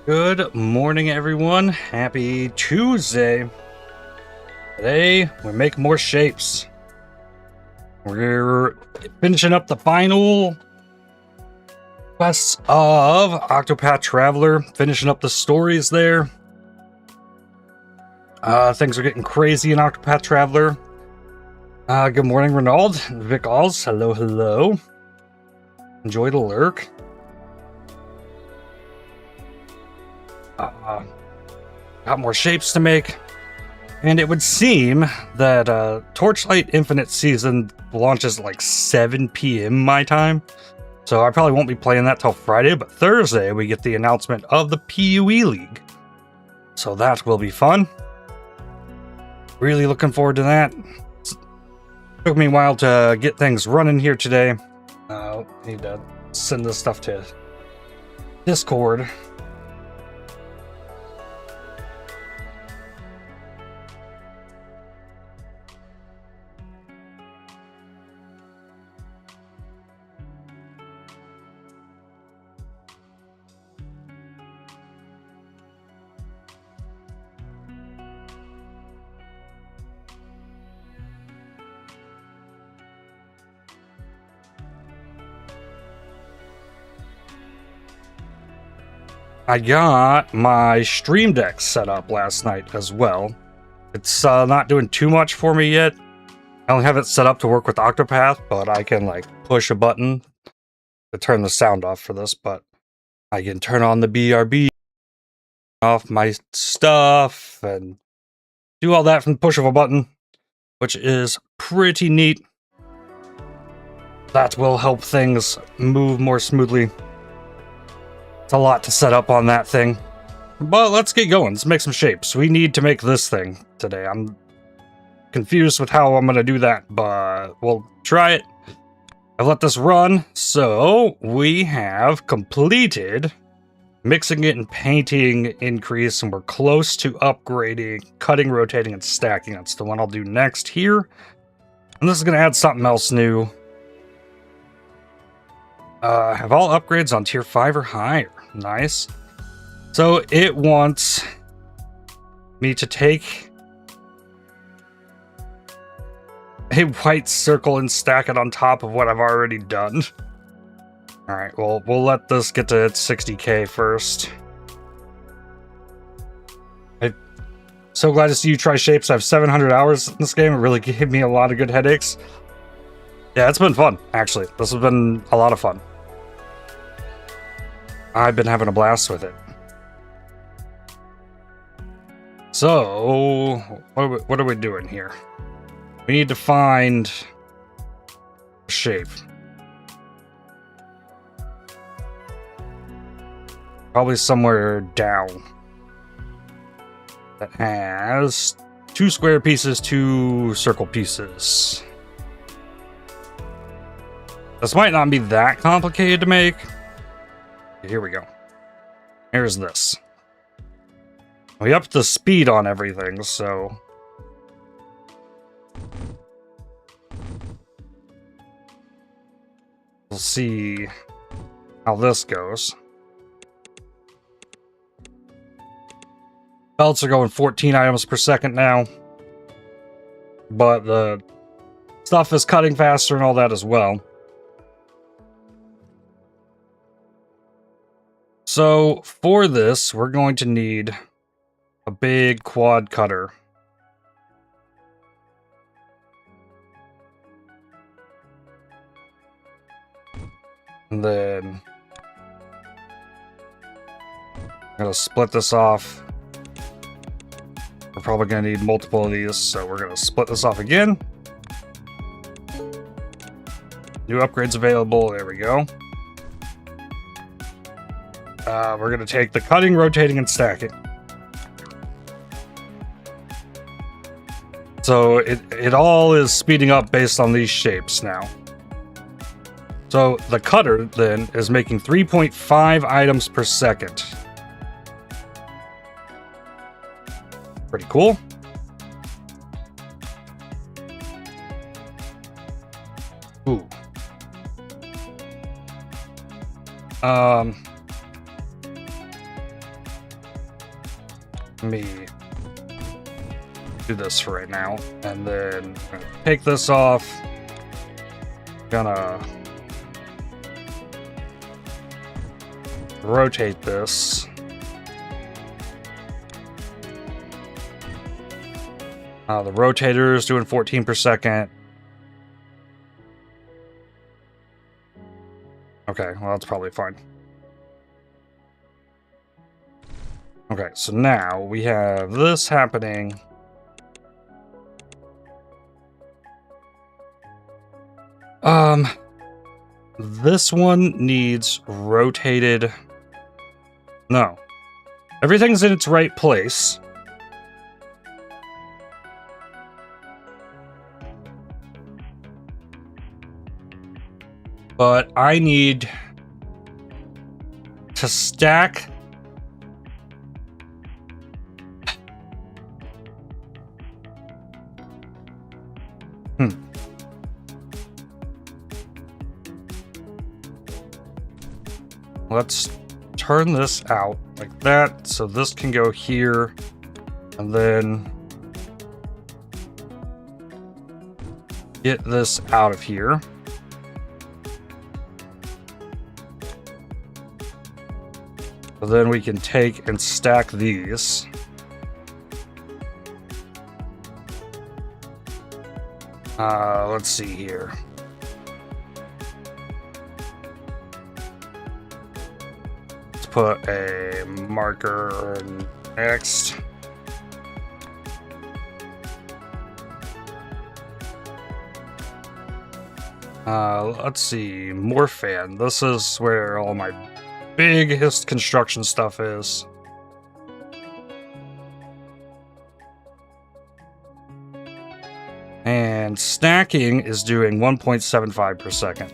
Good morning, everyone. Happy Tuesday. Today, we're making more shapes. We're finishing up the final quests of Octopath Traveler, finishing up the stories there. Things are getting crazy in Octopath Traveler. Good morning, Renaud. Vic Alls, hello, hello. Enjoy the lurk. Got more shapes to make, and it would seem that Torchlight Infinite Season launches at like 7 p.m. my time, so I probably won't be playing that till Friday, but Thursday we get the announcement of the PUE League, so that will be fun. Really looking forward to that. Took me a while to get things running here today. Need to send this stuff to Discord. I got my Stream Deck set up last night as well. It's not doing too much for me yet. I only have it set up to work with Octopath, but I can like push a button to turn the sound off for this, but I can turn on the BRB, off my stuff, and do all that from the push of a button, which is pretty neat. That will help things move more smoothly. It's a lot to set up on that thing, but let's get going. Let's make some shapes. We need to make this thing today. I'm confused with how I'm going to do that, but we'll try it. I've let this run, so we have completed mixing it and painting increase, and we're close to upgrading, cutting, rotating, and stacking. That's the one I'll do next here, and this is going to add something else new. Have all upgrades on tier 5 or higher. Nice. So it wants me to take a white circle and stack it on top of what I've already done. Alright, well, we'll let this get to its 60k first. I'm so glad to see you try shapes. I have 700 hours in this game. It really gave me a lot of good headaches. Yeah, it's been fun, actually. This has been a lot of fun. I've been having a blast with it. So, what are we doing here? We need to find a shape. Probably somewhere down. That has 2 square pieces, 2 circle pieces. This might not be that complicated to make. Here we go. Here's this. We upped the speed on everything, so we'll see how this goes. Belts are going 14 items per second now, but the stuff is cutting faster and all that as well. So for this, we're going to need a big quad cutter. And then I'm going to split this off. We're probably going to need multiple of these, so we're going to split this off again. New upgrades available. There we go. We're going to take the cutting, rotating, and stacking. So it all is speeding up based on these shapes now. So the cutter then is making 3.5 items per second. Pretty cool. Ooh. me do this for right now, and then I'm gonna take this off. Gonna rotate this. The rotator is doing 14 per second. Okay, well, that's probably fine. Okay, so now we have this happening. This one needs rotated. No. Everything's in its right place. But I need to stack Let's turn this out like that, so this can go here, and then get this out of here. So then we can take and stack these. Let's see here. Let's put a marker next. Let's see, Morphan. This is where all my biggest construction stuff is. And stacking is doing 1.75 per second.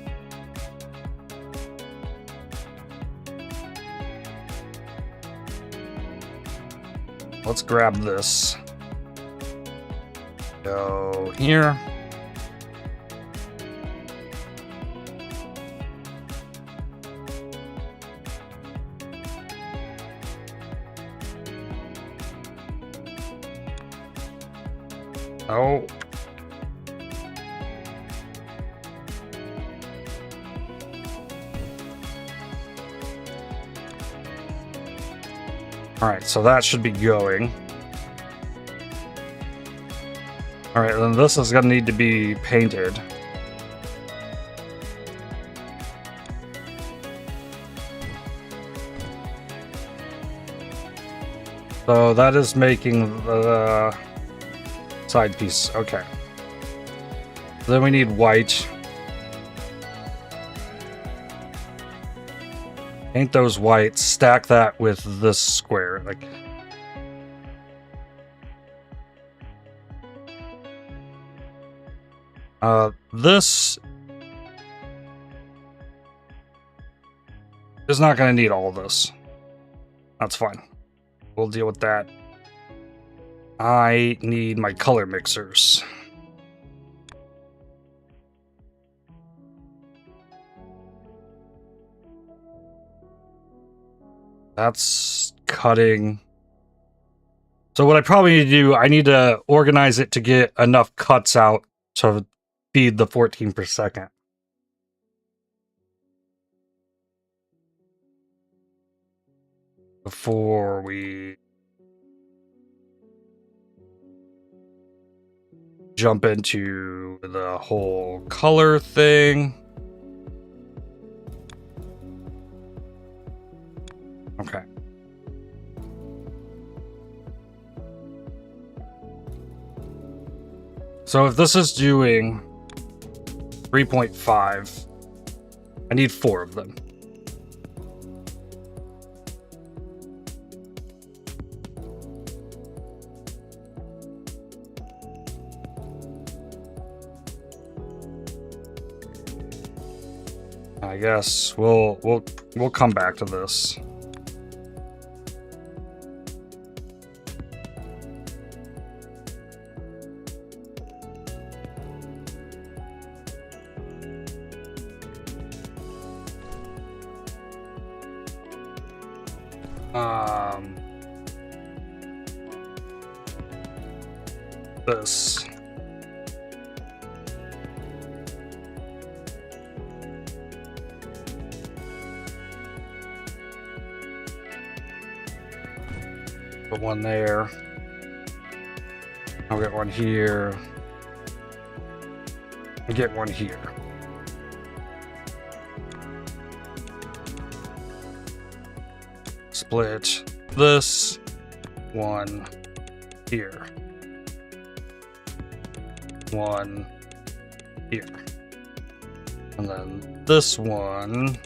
Let's grab this. Go here. Oh. Alright, so that should be going. Alright, then this is gonna need to be painted. So that is making the side piece. Okay. Then we need white. Paint those white, stack that with this square. Like, this is not going to need all of this. That's fine. We'll deal with that. I need my color mixers. That's cutting. So what I probably need to do, I need to organize it to get enough cuts out to feed the 14 per second. Before we jump into the whole color thing. Okay. So if this is doing 3.5, I need 4 of them. I guess we'll come back to this. this. Put one there. I'll get one here. I'll get one here. Split this one here. One here. And then this one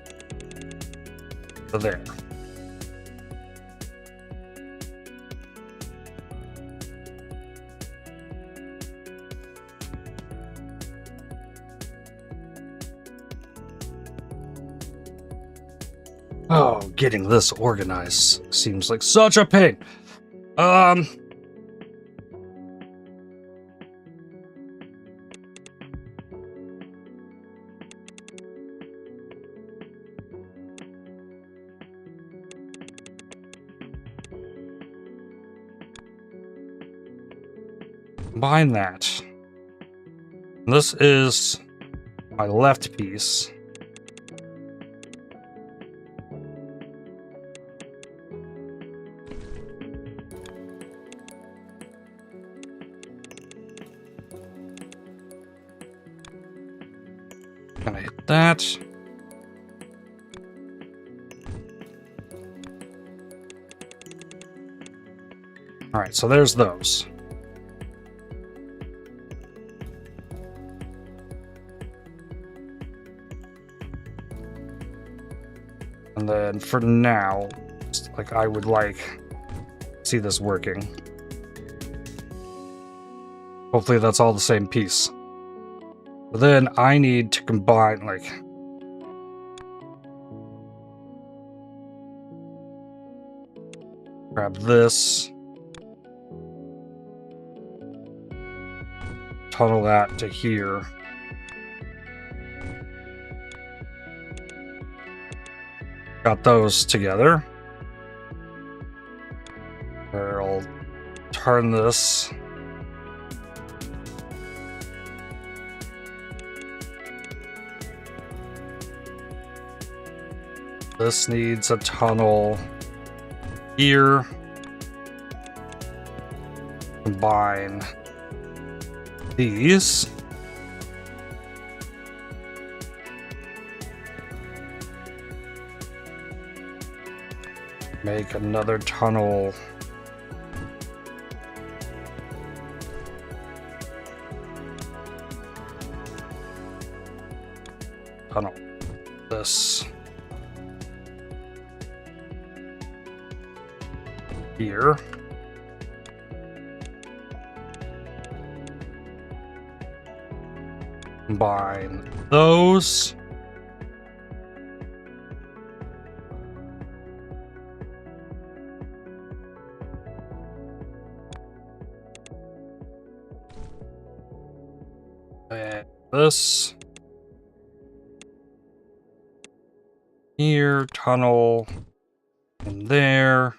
to there. Oh, getting this organized seems like such a pain. Combine that. This is my left piece. Gonna hit that. All right, so there's those. And then for now, like I would like to see this working. Hopefully that's all the same piece. But then I need to combine, like, grab this, tunnel that to here. Got those together. I'll turn this. This needs a tunnel here. Combine these. Make another tunnel. Tunnel. This. Here. Combine those. And this. Here, tunnel. And there.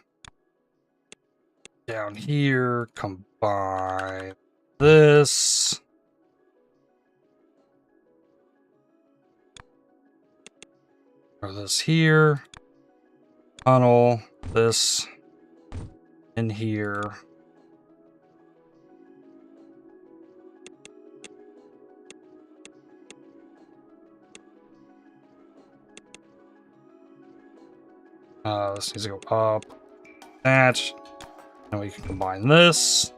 Down here, combine this. Or this here. Tunnel, this in here. This needs to go up. That. And we can combine this.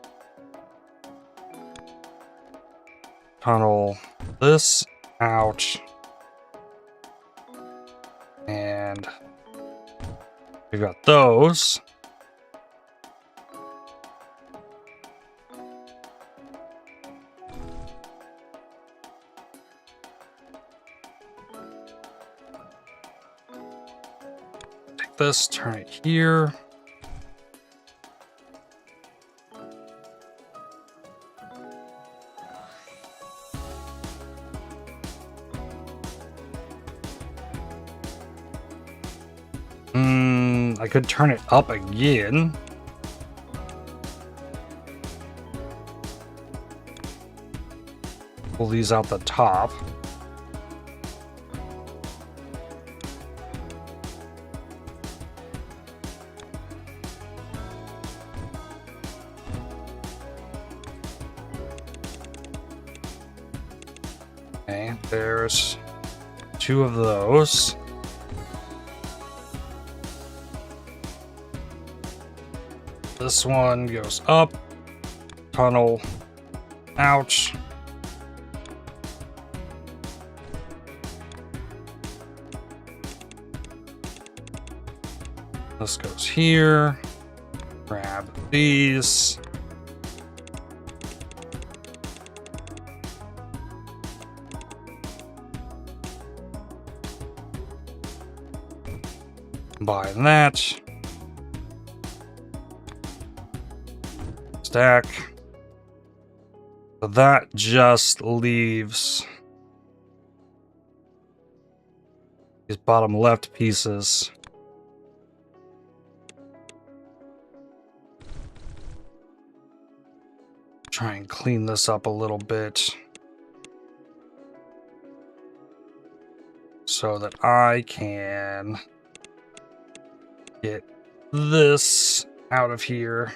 Tunnel this out. And we've got those. Take this, turn it here. I could turn it up again. Pull these out the top. Okay, there's 2 of those. This one goes up, tunnel, ouch. This goes here, grab these. Combine that. Stack. So that just leaves these bottom left pieces. Try and clean this up a little bit so that I can get this out of here.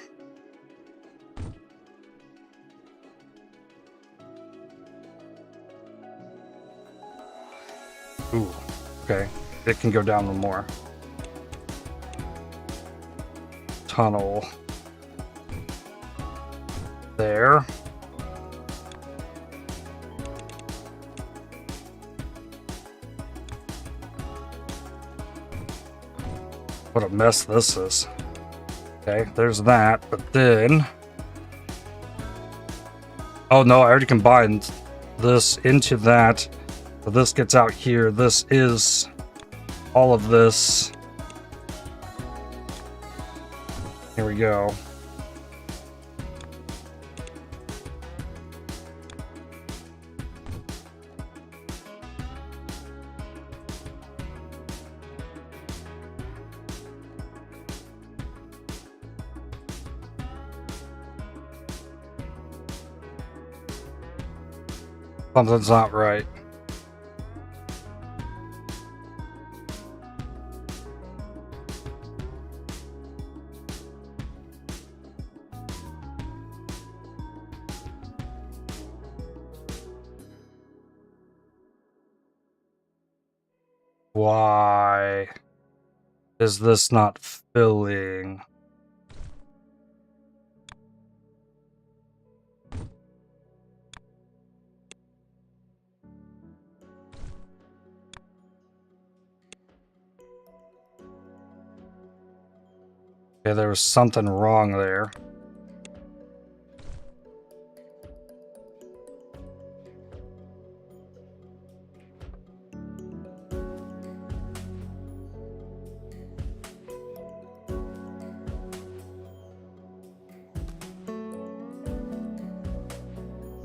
Ooh, okay. It can go down one more. Tunnel. There. What a mess this is. Okay, there's that, but then... Oh no, I already combined this into that. So this gets out here. This is all of this. Here we go. Something's not right. Why is this not filling? Yeah, there was something wrong there.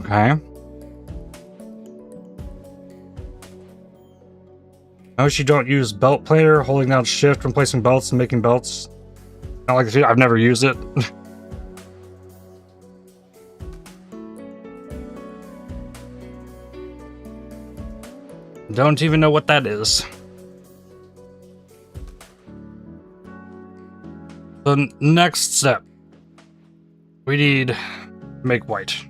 Okay. Notice you don't use belt planer, holding down shift when placing belts and making belts. Not like I've never used it. Don't even know what that is. The next step. We need to make white.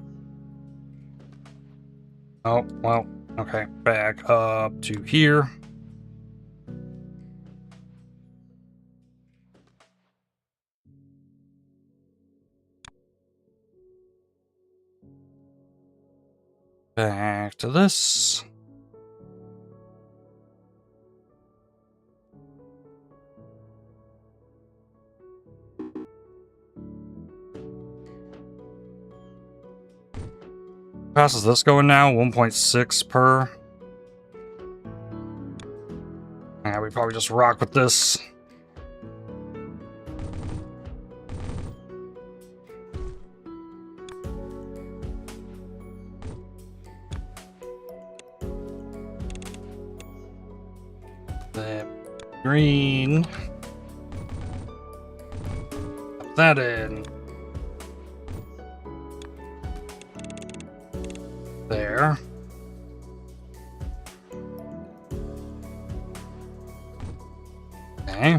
Oh, well, okay. Back up to here. Back to this. How fast is this going now? 1.6 per. Yeah, we probably just rock with this. The green. Put that in. There. Okay.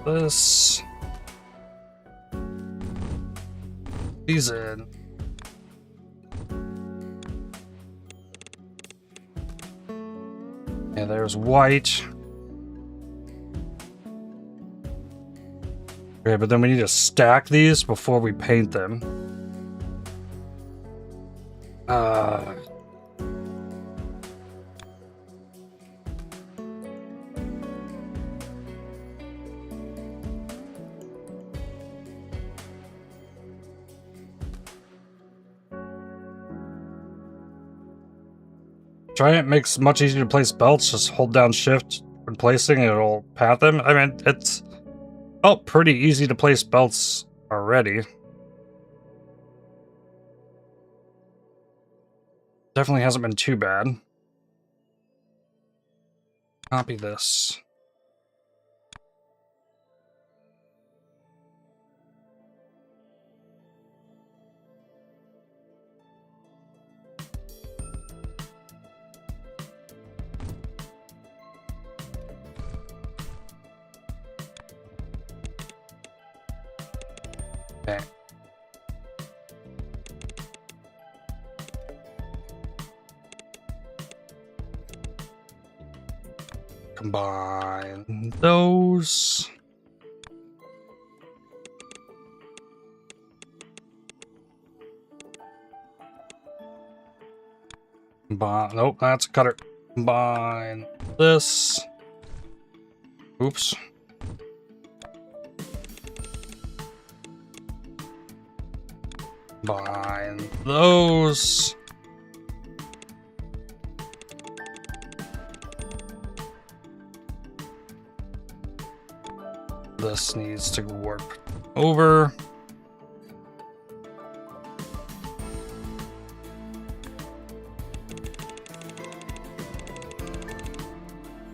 This. These in. Yeah, there's white. Okay, but then we need to stack these before we paint them. Try it makes it much easier to place belts. Just hold down shift when placing, it'll path them. I mean, it's felt pretty easy to place belts already. Definitely hasn't been too bad. Copy this. Okay. Combine those. Combine, nope, that's a cutter. Combine this. Oops. Combine those. This needs to warp over.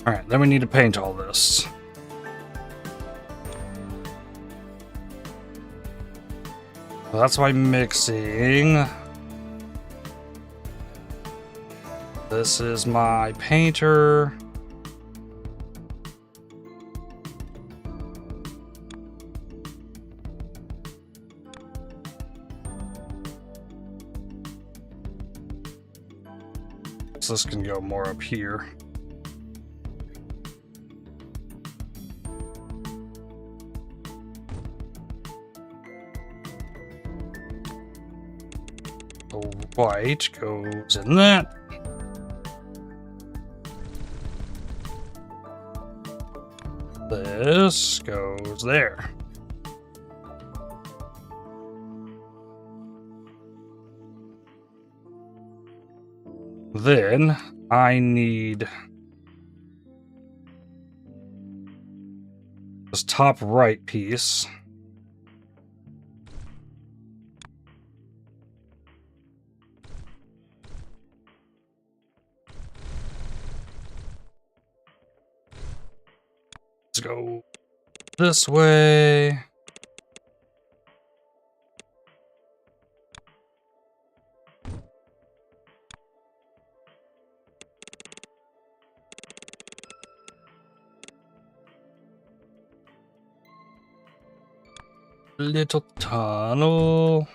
Alright, then we need to paint all this. So that's why mixing. This is my painter. So this can go more up here. The white goes in that. This goes there. Then I need this top right piece. Let's go this way. Little tunnel.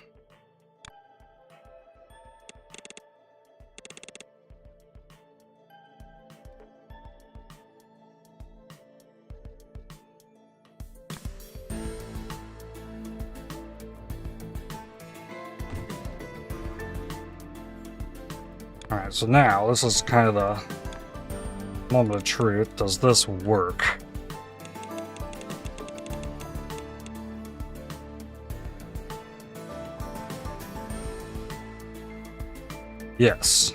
Alright, so now this is kind of the moment of truth. Does this work? Yes.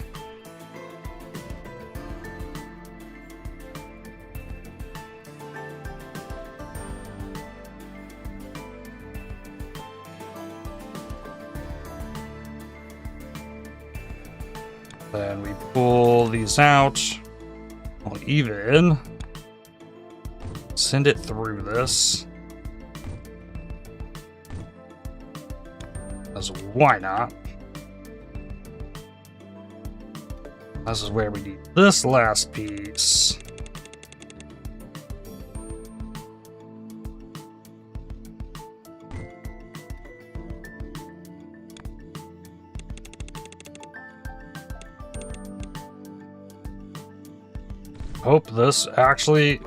Then we pull these out. We'll even send it through this. Because why not? This is where we need this last piece. Hope this actually...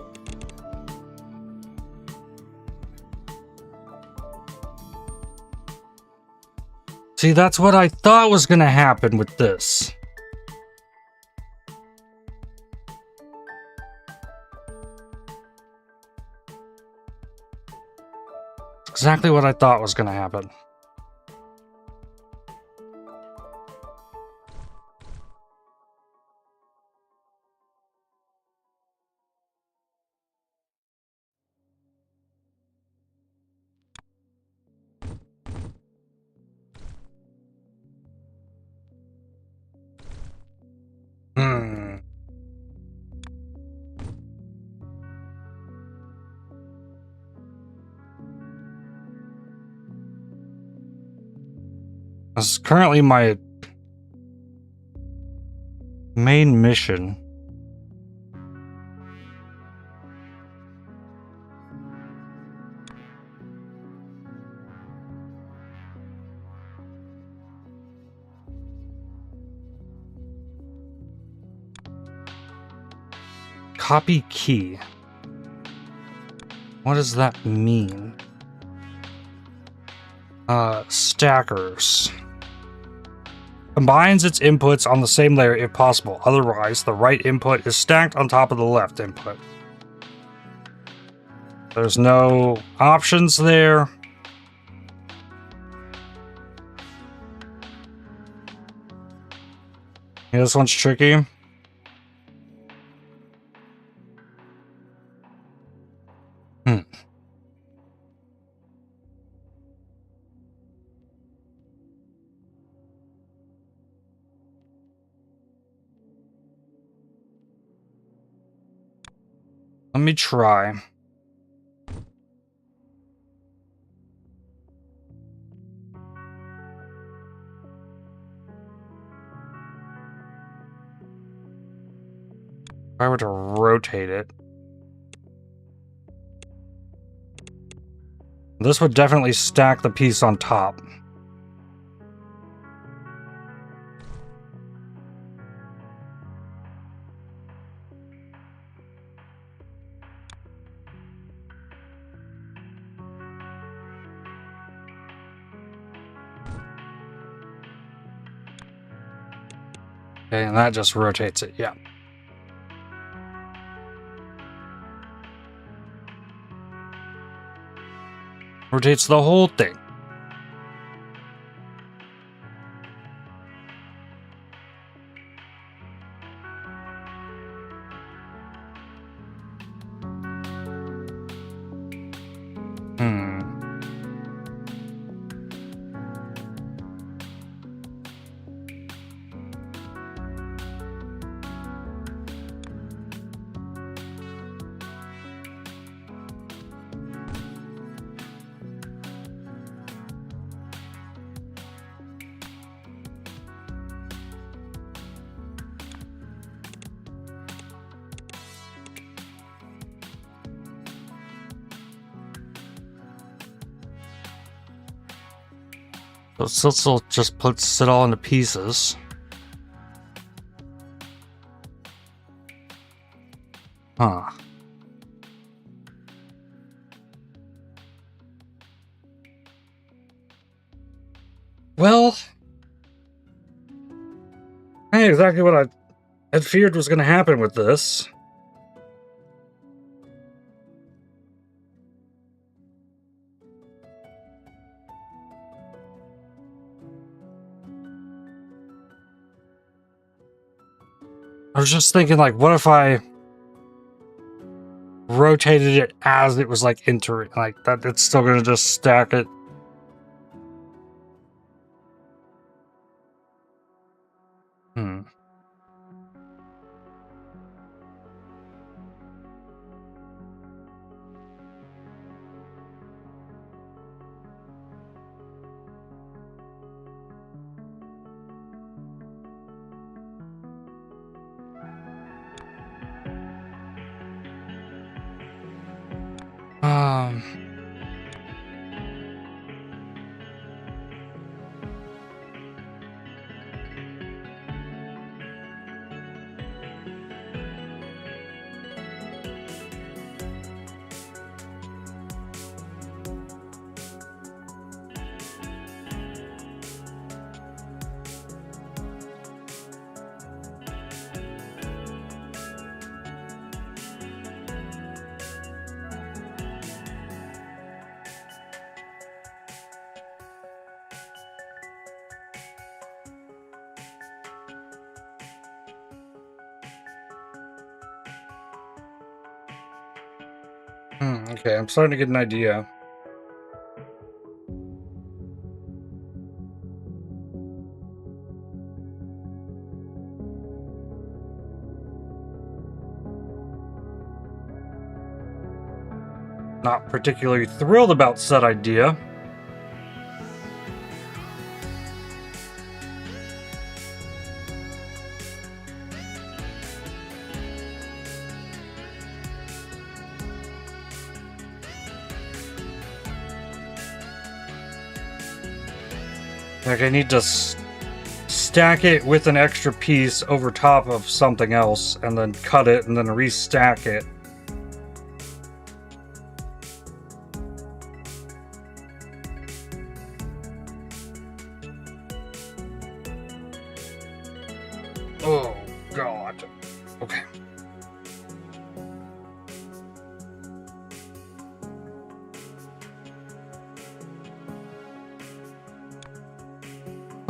See, that's what I thought was going to happen with this. Exactly what I thought was going to happen. This is currently my main mission. Copy key. What does that mean? Stackers. Combines its inputs on the same layer if possible. Otherwise, the right input is stacked on top of the left input. There's no options there. Yeah, this one's tricky. Let me try. If I were to rotate it, this would definitely stack the piece on top. Okay, and that just rotates it, yeah. Rotates the whole thing. So Sitzel just puts it all into pieces. Huh. Well, hey, exactly what I had feared was going to happen with this. I was just thinking, like, what if I rotated it as it was, like, entering? Like, that it's still going to just stack it. Okay, I'm starting to get an idea. Not particularly thrilled about said idea. Like, I need to stack it with an extra piece over top of something else, and then cut it, and then restack it. Oh, God. Okay.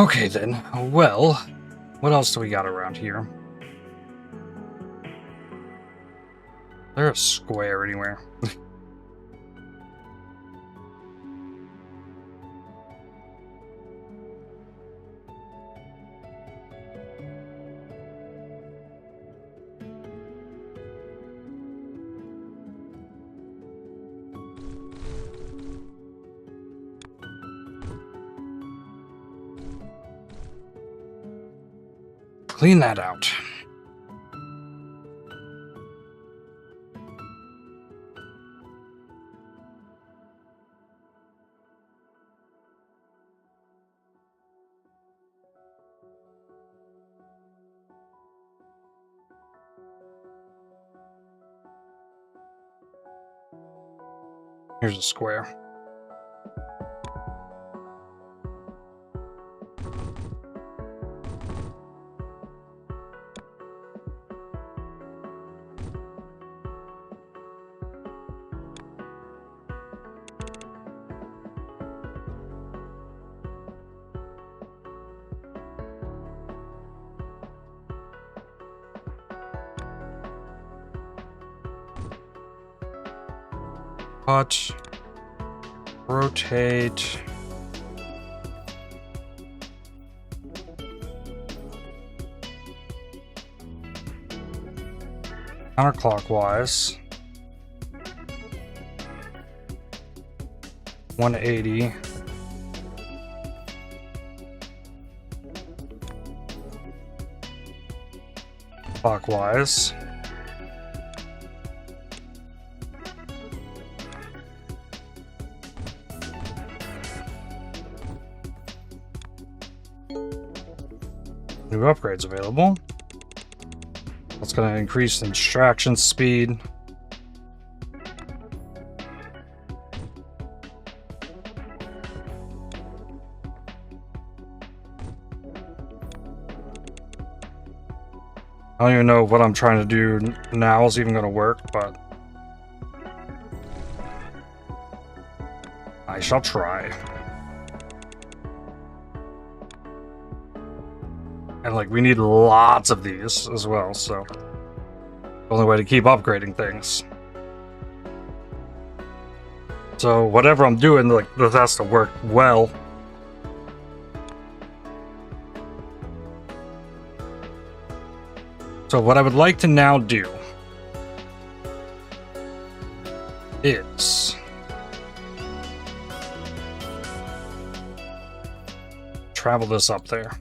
Okay, then. Well, what else do we got around here? Is there a square anywhere? Clean that out. Here's a square. Cut, rotate, counterclockwise, 180, clockwise. New upgrades available. That's going to increase extraction speed. I don't even know what I'm trying to do now is even going to work, but I shall try. And like, we need lots of these as well, so the only way to keep upgrading things. So whatever I'm doing, like, this has to work well. So what I would like to now do is travel this up there.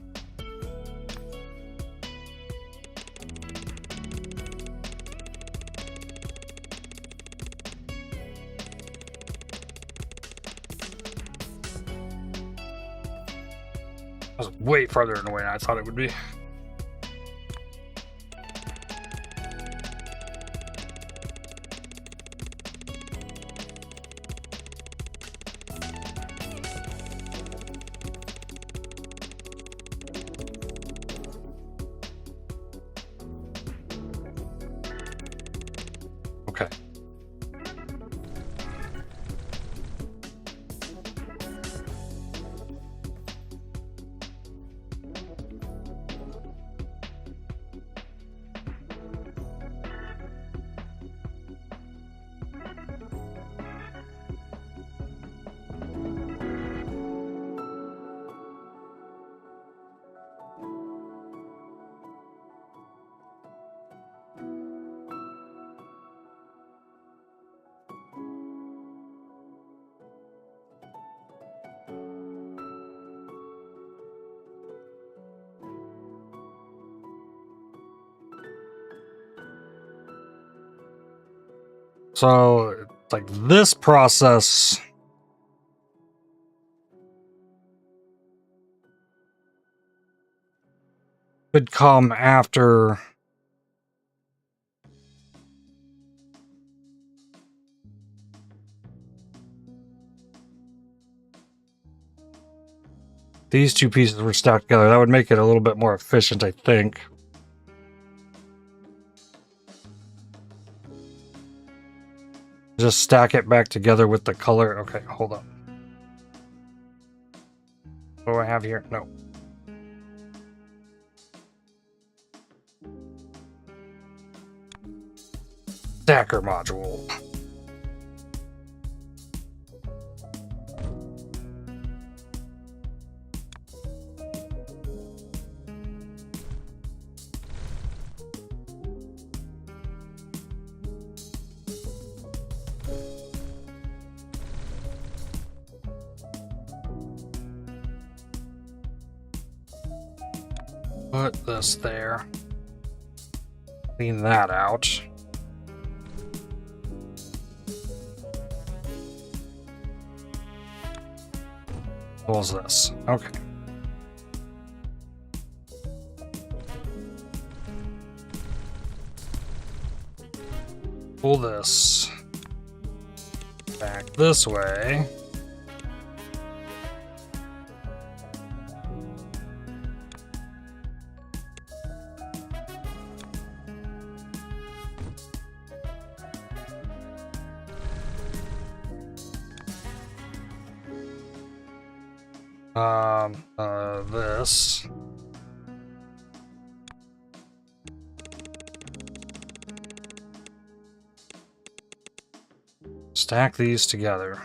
was way farther away than I thought it would be. Okay. So, like, this process could come after these two pieces were stacked together. That would make it a little bit more efficient, I think. Just stack it back together with the color. Okay, hold on. What do I have here? No. Stacker module. Put this there. Clean that out. What was this? Okay. Pull this back this way. This. Stack these together.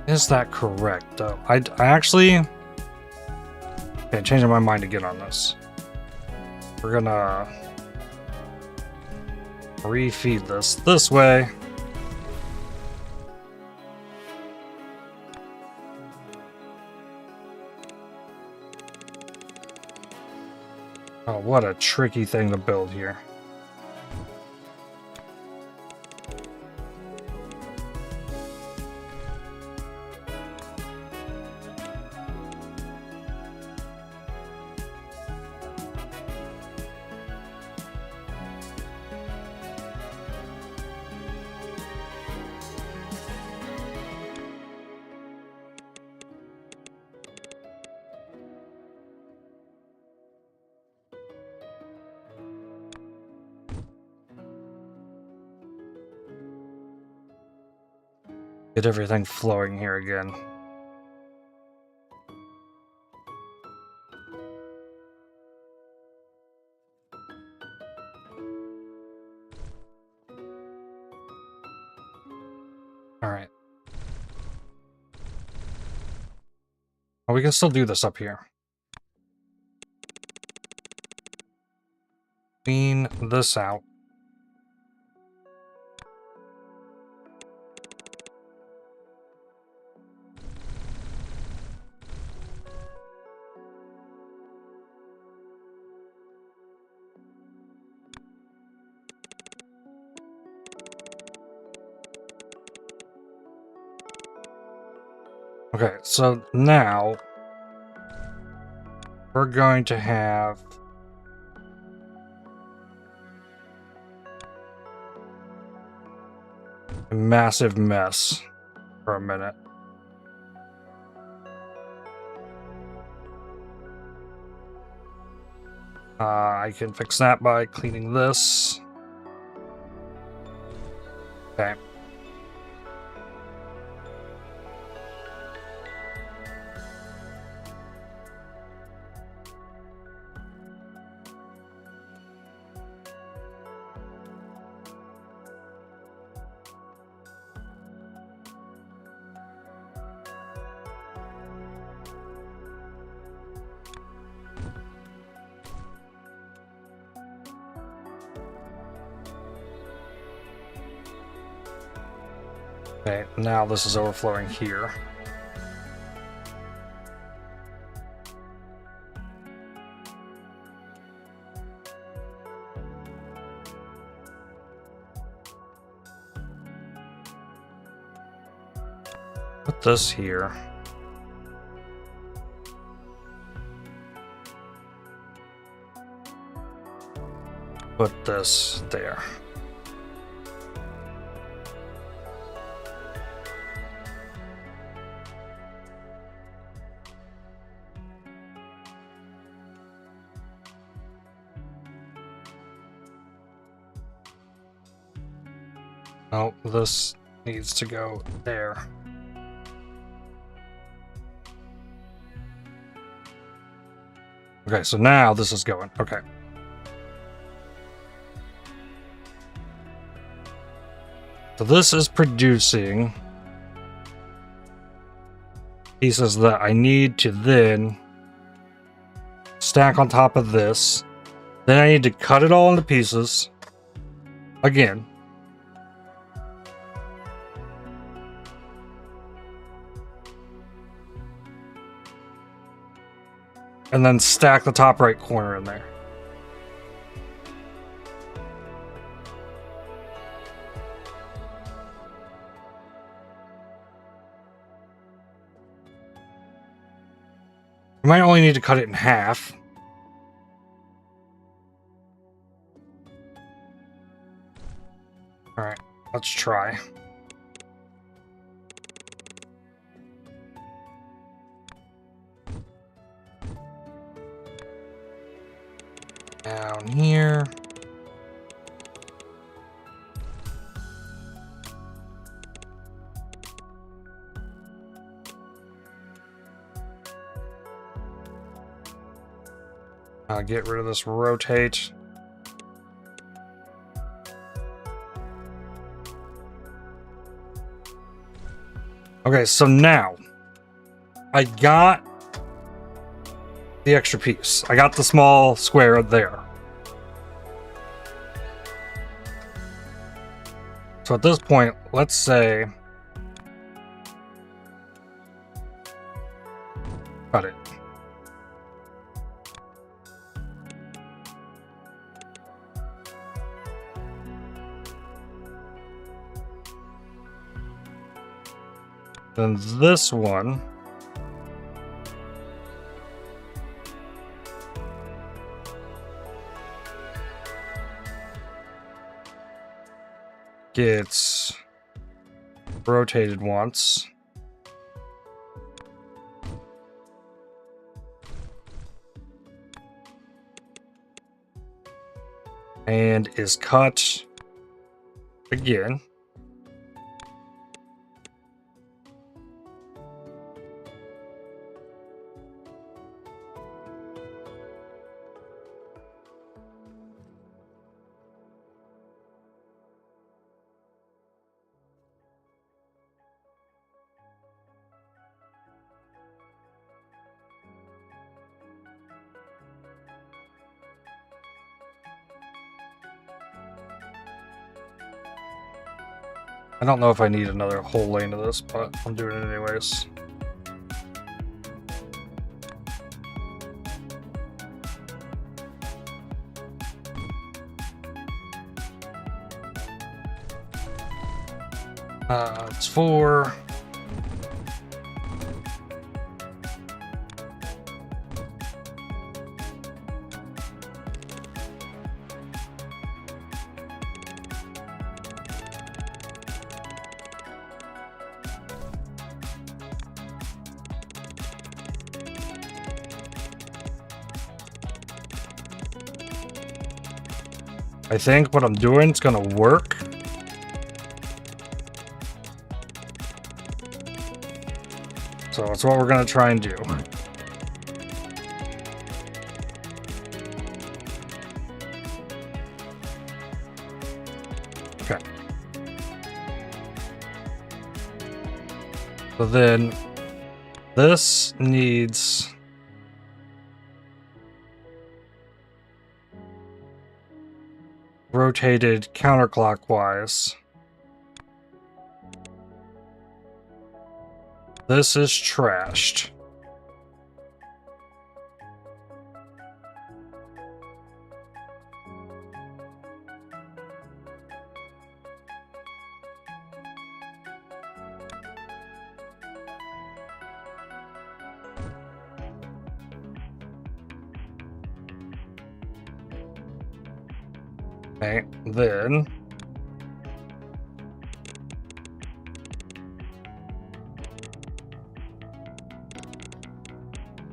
Is that correct? I actually... Okay, changing my mind again on this. We're gonna... refeed this way. Oh, what a tricky thing to build here. Get everything flowing here again. Oh, we can still do this up here. Clean this out. Okay, so now we're going to have a massive mess for a minute. I can fix that by cleaning this. Okay. Okay, now this is overflowing here. Put this here. Put this there. Oh, this needs to go there. Okay, so now this is going. Okay. So this is producing pieces that I need to then stack on top of this. Then I need to cut it all into pieces. Again. And then stack the top right corner in there. You might only need to cut it in half. Alright, let's try. Down here. Get rid of this rotate. Okay, so now I got the extra piece. I got the small square there. So at this point, let's say cut it. Then this one gets rotated once. And is cut again. I don't know if I need another whole lane of this, but I'm doing it anyways. It's 4. I think what I'm doing is gonna work. So that's what we're gonna try and do. Okay. So then this needs rotated counterclockwise. This is trashed. Okay, then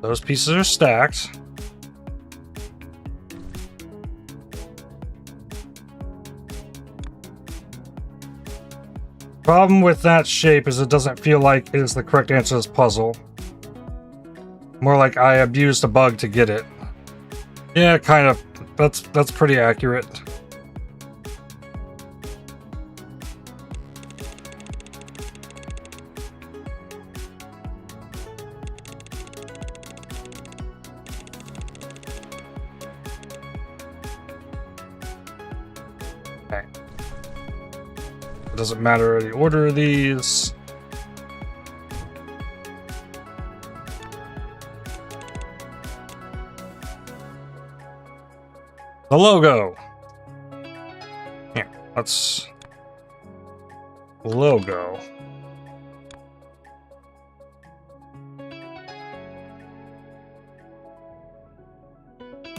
those pieces are stacked. Problem with that shape is it doesn't feel like it is the correct answer to this puzzle. More like I abused a bug to get it. Yeah, kind of. That's pretty accurate. Okay. It doesn't matter the order of these. The logo. Here, that's logo.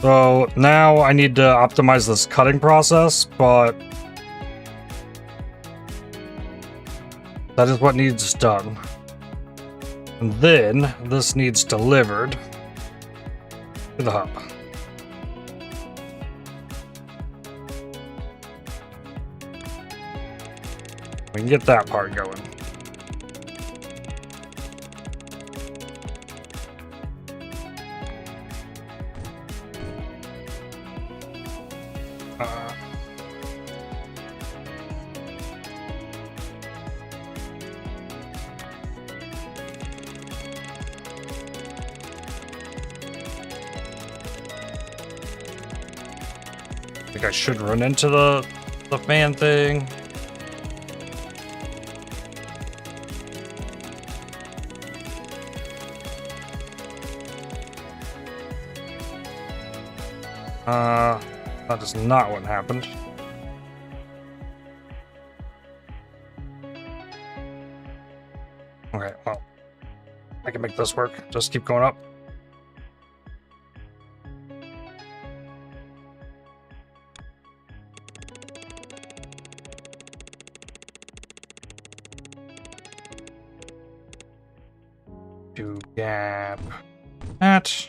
So now I need to optimize this cutting process, but that is what needs done. And then this needs delivered to the hub. We can get that part going. I think I should run into the fan thing. That is not what happened. Okay, well, I can make this work. Just keep going up. Do gap that.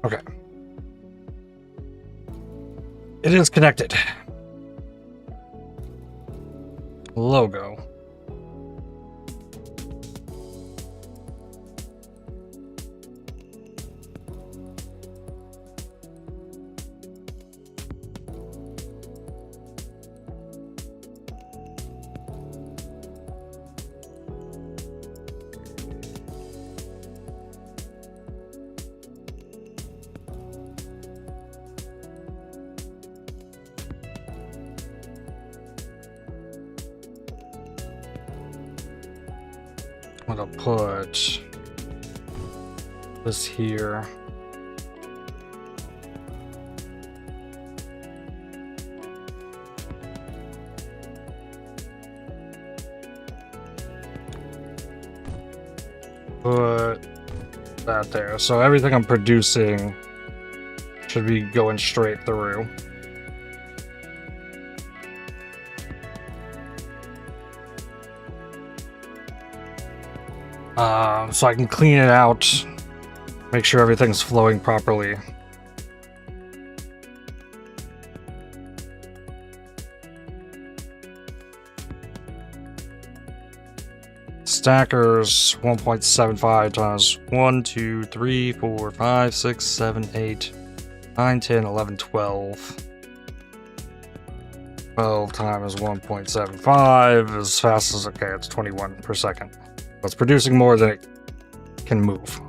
Okay. It is connected. Logo. I'm gonna put this here. Put that there. So everything I'm producing should be going straight through. So I can clean it out, make sure everything's flowing properly. Stackers 1.75 times 1, 2, 3, 4, 5, 6, 7, 8, 9, 10, 11, 12. 12 times 1.75 as fast as, okay, it's 21 per second. It's producing more than it can move.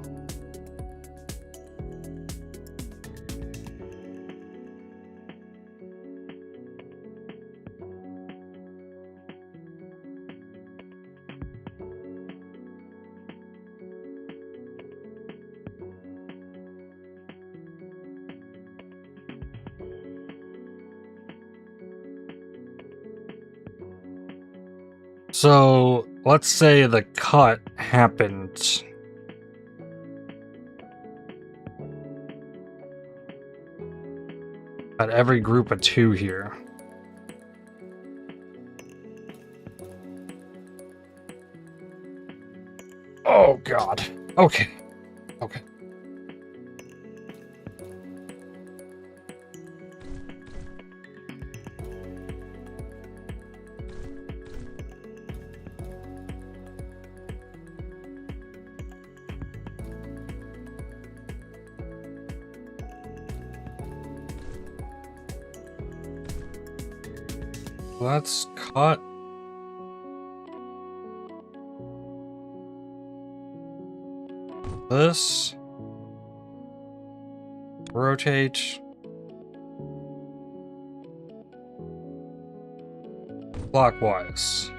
So let's say the cut happened at every group of 2 here. Oh god. Okay. Okay. Let's cut this, rotate, clockwise.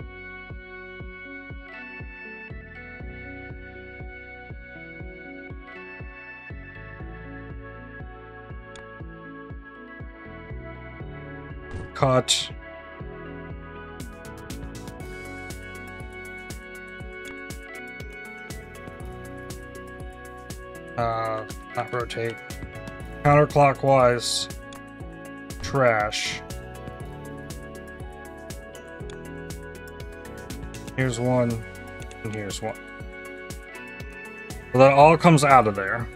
Cut. Not rotate. Counterclockwise. Trash. Here's one, and here's one. So that all comes out of there.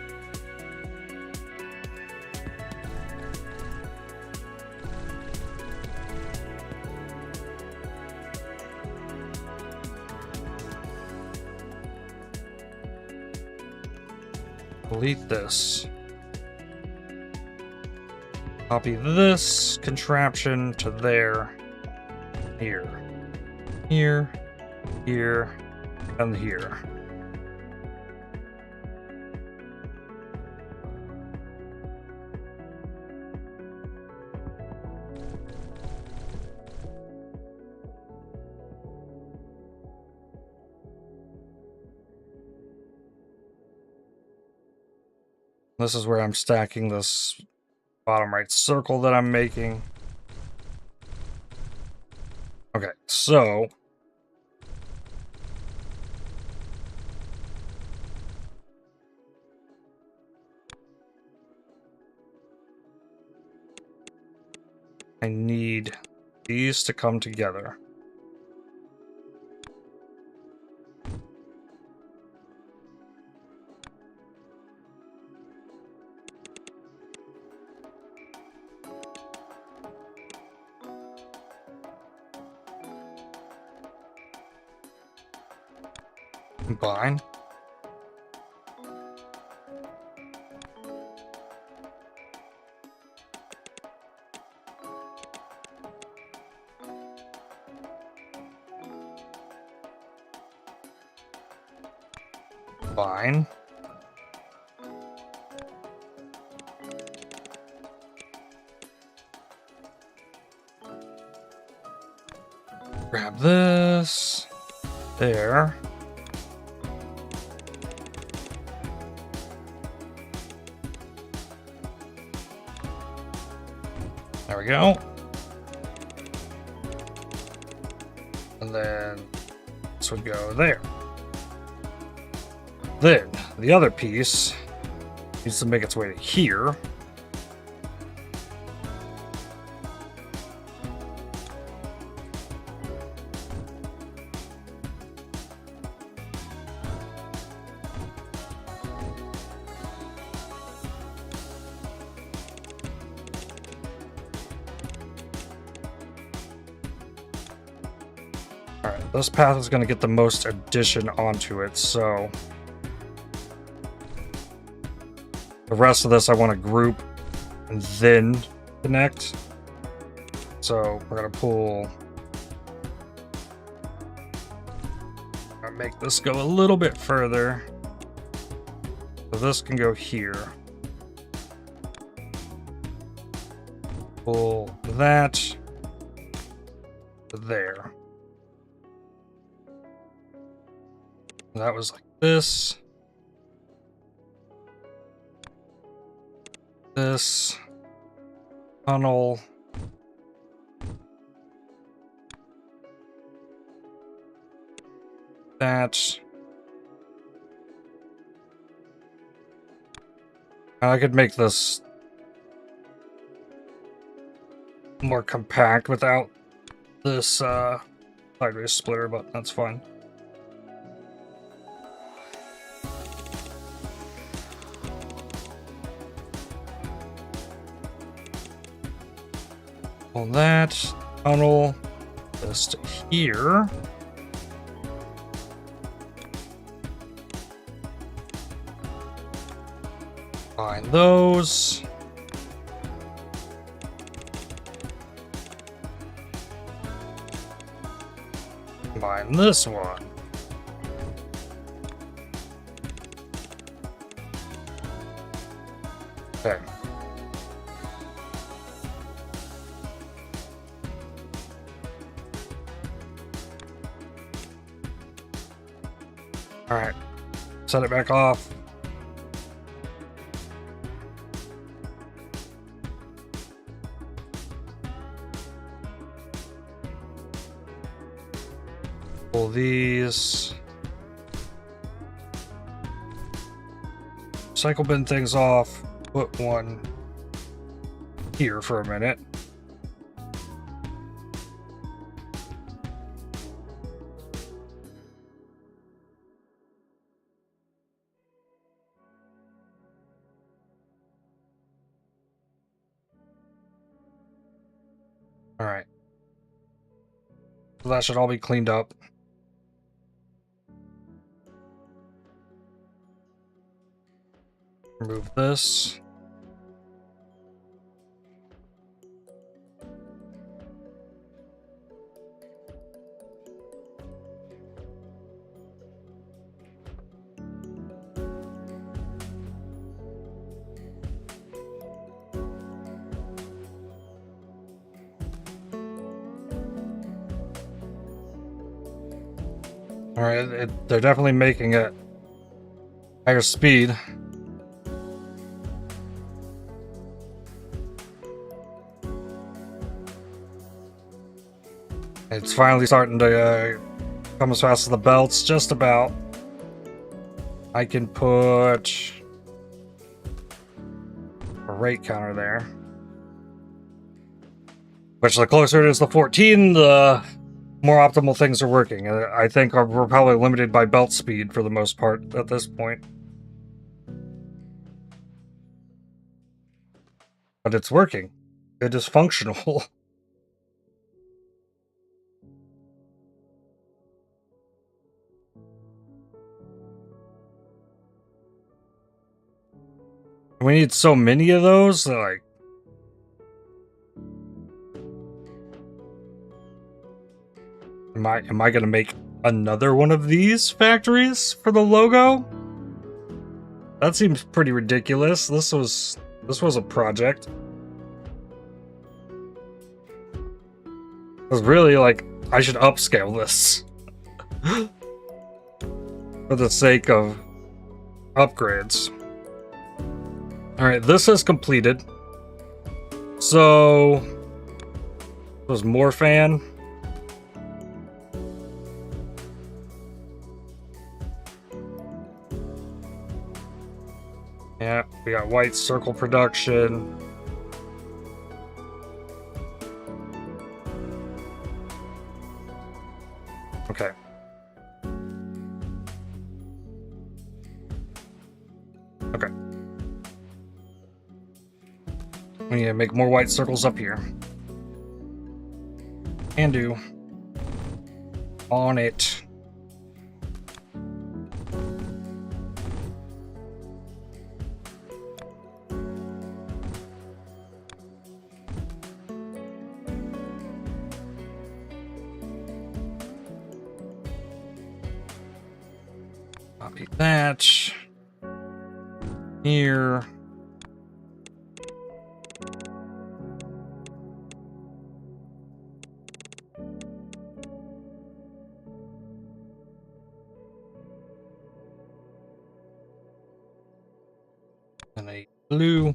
Delete this. Copy this contraption to there. Here. Here. Here. And here. This is where I'm stacking this bottom right circle that I'm making. Okay, so I need these to come together. Combine. Combine. Grab this. There. There we go. And then this would go there. Then the other piece needs to make its way to here. Alright, this path is going to get the most addition onto it, so the rest of this I want to group and then connect. So we're going to pull... I'll make this go a little bit further. So this can go here. Pull that there. That was like this. This tunnel. That. I could make this more compact without this sideways splitter, but that's fine. On that tunnel, just here. Find those. Combine this one. Okay. Alright, set it back off. Pull these. Cycle bin things off. Put one here for a minute. Alright. So that should all be cleaned up. Remove this. Alright, they're definitely making it higher speed. It's finally starting to come as fast as the belts, just about. I can put a rate counter there. Which, the closer it is to 14, the more optimal things are working. I think we're probably limited by belt speed for the most part at this point. But it's working. It is functional. we need so many of those, like... Am I gonna make another one of these factories for the logo? That seems pretty ridiculous. This was a project. It was really like, I should upscale this. For the sake of upgrades. Alright, this is completed. So... was more fan. Yeah, we got white circle production. Okay. Okay. We need to make more white circles up here. Can do. On it. Copy that. Here. And a blue.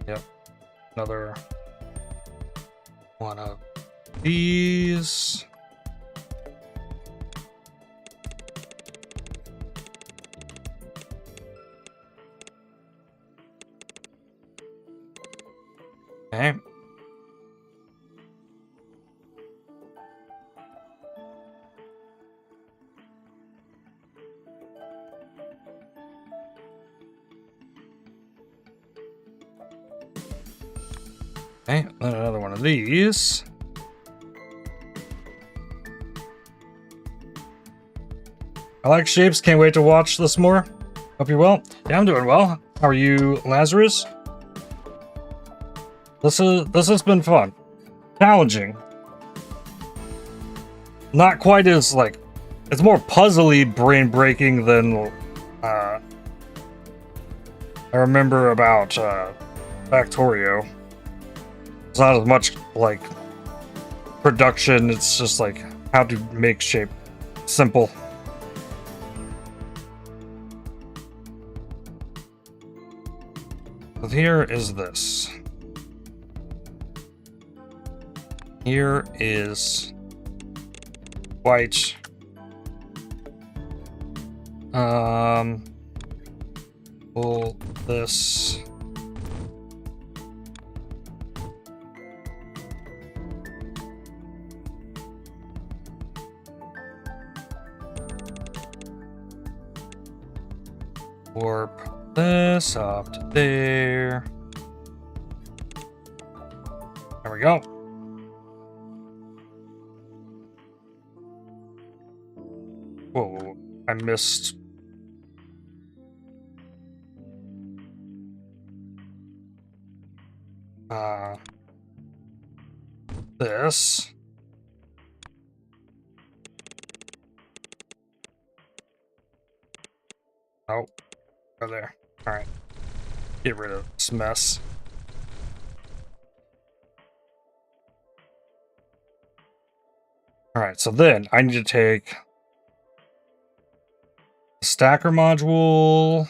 Yep. Another one of these. Okay. Okay, another one of these. I like Shapes, can't wait to watch this more. Hope you're well. Yeah, I'm doing well. How are you, Lazarus? This has been fun. Challenging. Not quite as, like, it's more puzzly brain-breaking than, I remember about, Factorio. It's not as much, like, production, it's just, like, how to make shape simple. So here is this. Here is white. Pull this. Warp this up to there. There we go. Whoa, I missed. This. Oh, go there. All right. Get rid of this mess. All right, so then I need to take the stacker module.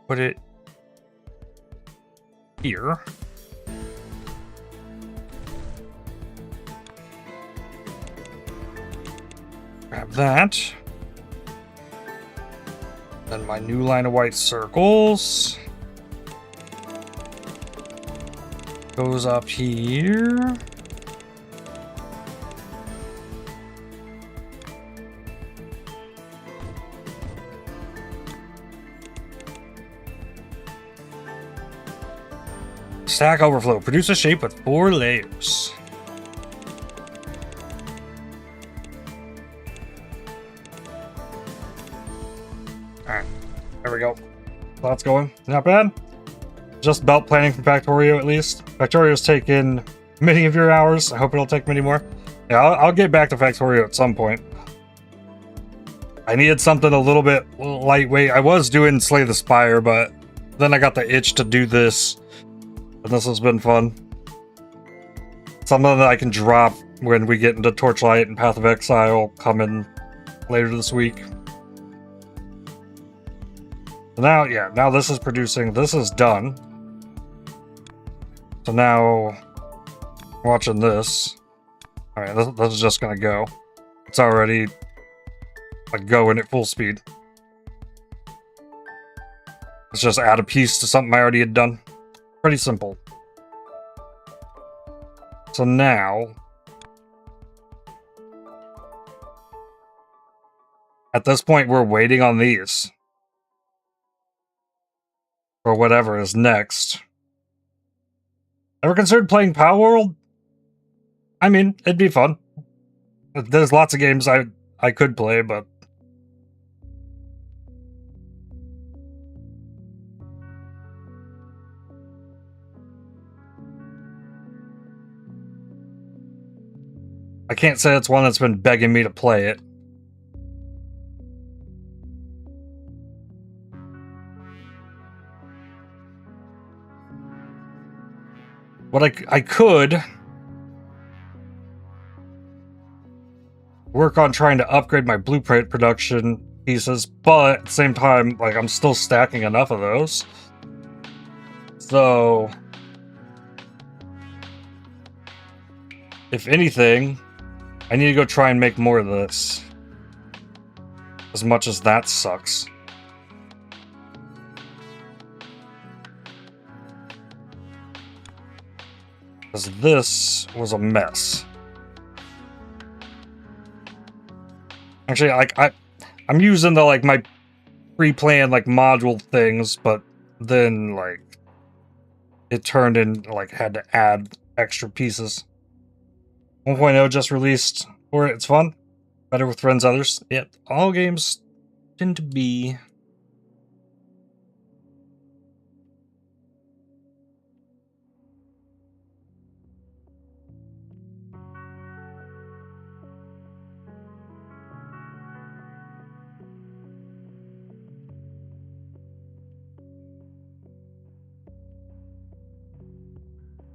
Put it here. Grab that. Then my new line of white circles goes up here. Stack overflow. Produce a shape with 4 layers. Alright. There we go. That's going. Not bad. Just belt planning from Factorio at least. Factorio's taken many of your hours. I hope it'll take many more. Yeah, I'll get back to Factorio at some point. I needed something a little bit lightweight. I was doing Slay the Spire, but then I got the itch to do this. And this has been fun. Something that I can drop when we get into Torchlight and Path of Exile coming later this week. So now, yeah, now this is producing. This is done. So now, watching this. Alright, this is just gonna go. It's already like going at full speed. Let's just add a piece to something I already had done. Pretty simple. So now, at this point, we're waiting on these. Or whatever is next. Ever considered playing Power World? I mean, it'd be fun. There's lots of games I could play, but I can't say it's one that's been begging me to play it. What I could work on trying to upgrade my blueprint production pieces, but at the same time, like, I'm still stacking enough of those. So, if anything, I need to go try and make more of this. As much as that sucks. Because this was a mess. Actually, I'm using the, like, my pre-planned, like, module things, but then, like, it turned in, like, had to add extra pieces. 1.0 just released for it. It's fun. Better with friends, others. Yep, all games tend to be.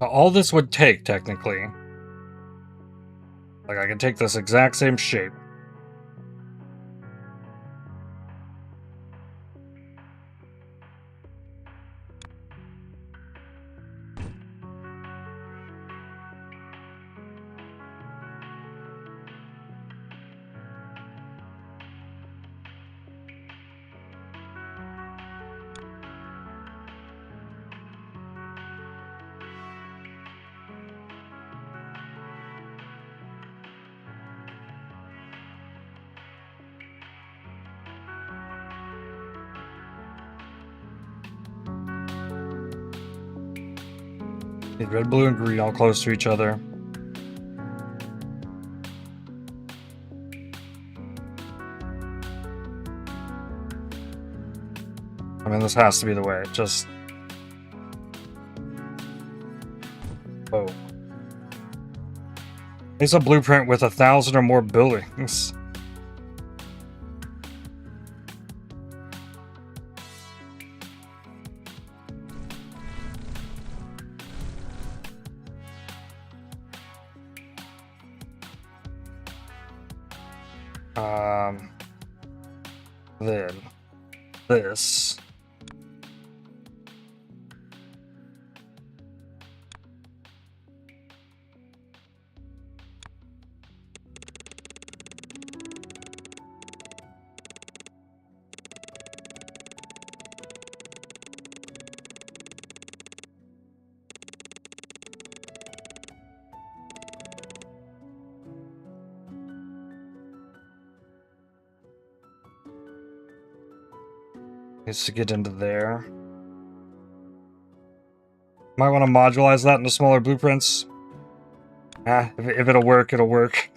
All this would take, technically. Like, I can take this exact same shape. Need red, blue, and green all close to each other. I mean, this has to be the way. Just... oh. It's a blueprint with 1,000 or more buildings. Then this. Needs to get into there. Might want to modularize that into smaller blueprints. If it'll work, it'll work.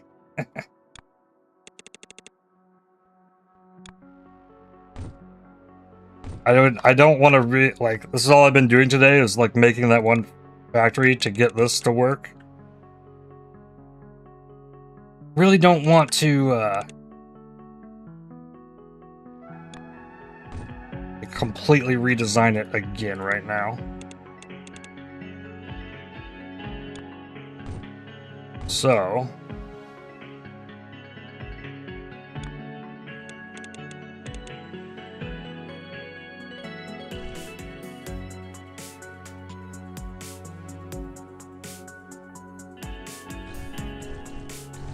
I don't want to like, this is all I've been doing today is like making that one factory to get this to work. Really don't want to completely redesign it again right now. So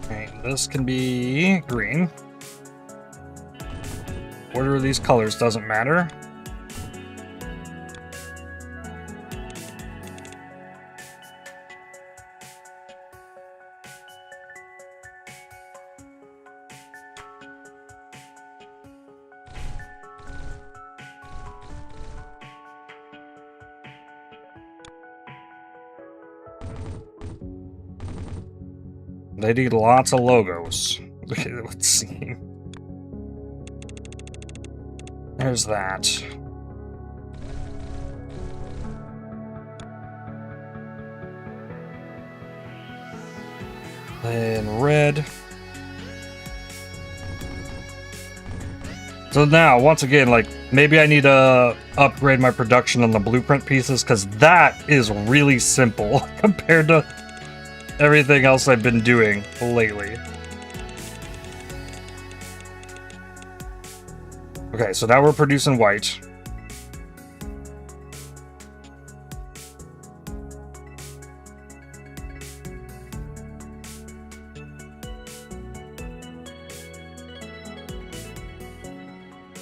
okay, this can be green. Order of these colors doesn't matter. They need lots of logos. Let's see. There's that. Then red. So now, once again, like, maybe I need to upgrade my production on the blueprint pieces, because that is really simple compared to everything else I've been doing lately. Okay, so now we're producing white.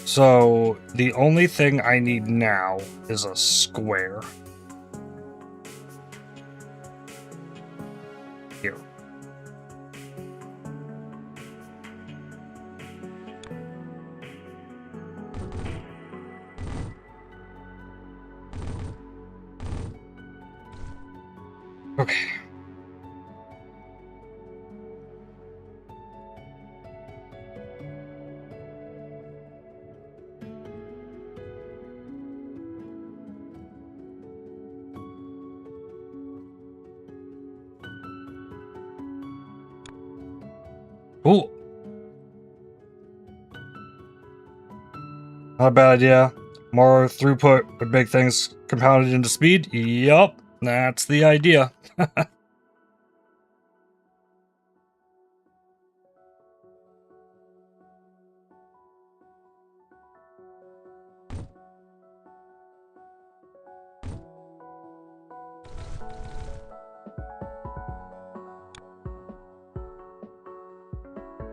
So the only thing I need now is a square. Here. Okay. Ooh. Not a bad idea. More throughput would make things compounded into speed. Yup, that's the idea.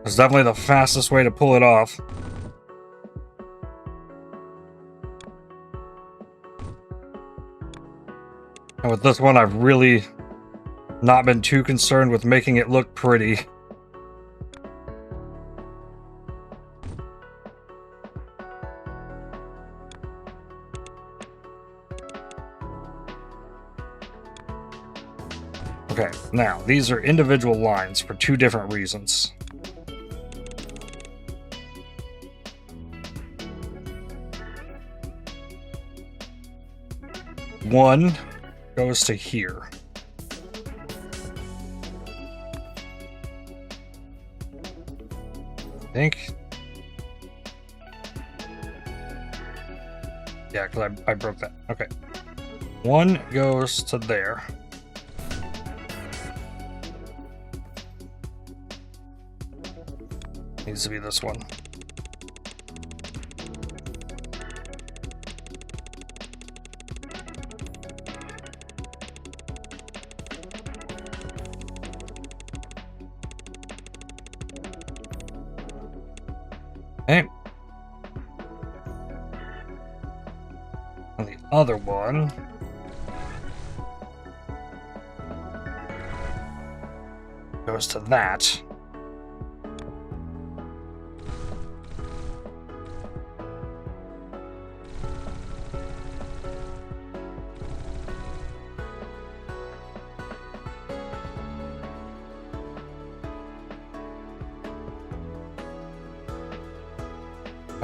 It's definitely the fastest way to pull it off. And with this one, I've really not been too concerned with making it look pretty. Okay, now, these are individual lines for two different reasons. One goes to here. I think. Yeah, because I broke that. Okay. One goes to there. Needs to be this one. Okay. And the other one goes to that.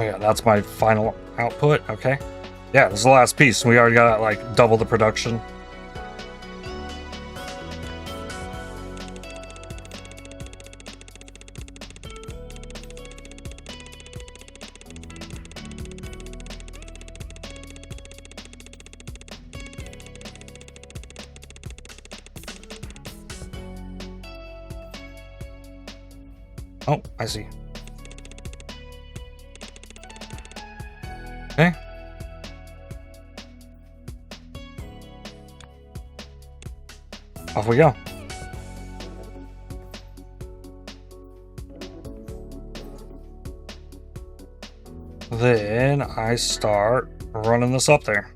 Oh yeah, that's my final output. Okay. Yeah, this is the last piece. We already got like double the production. Oh, I see. Okay. Off we go. Then I start running this up there.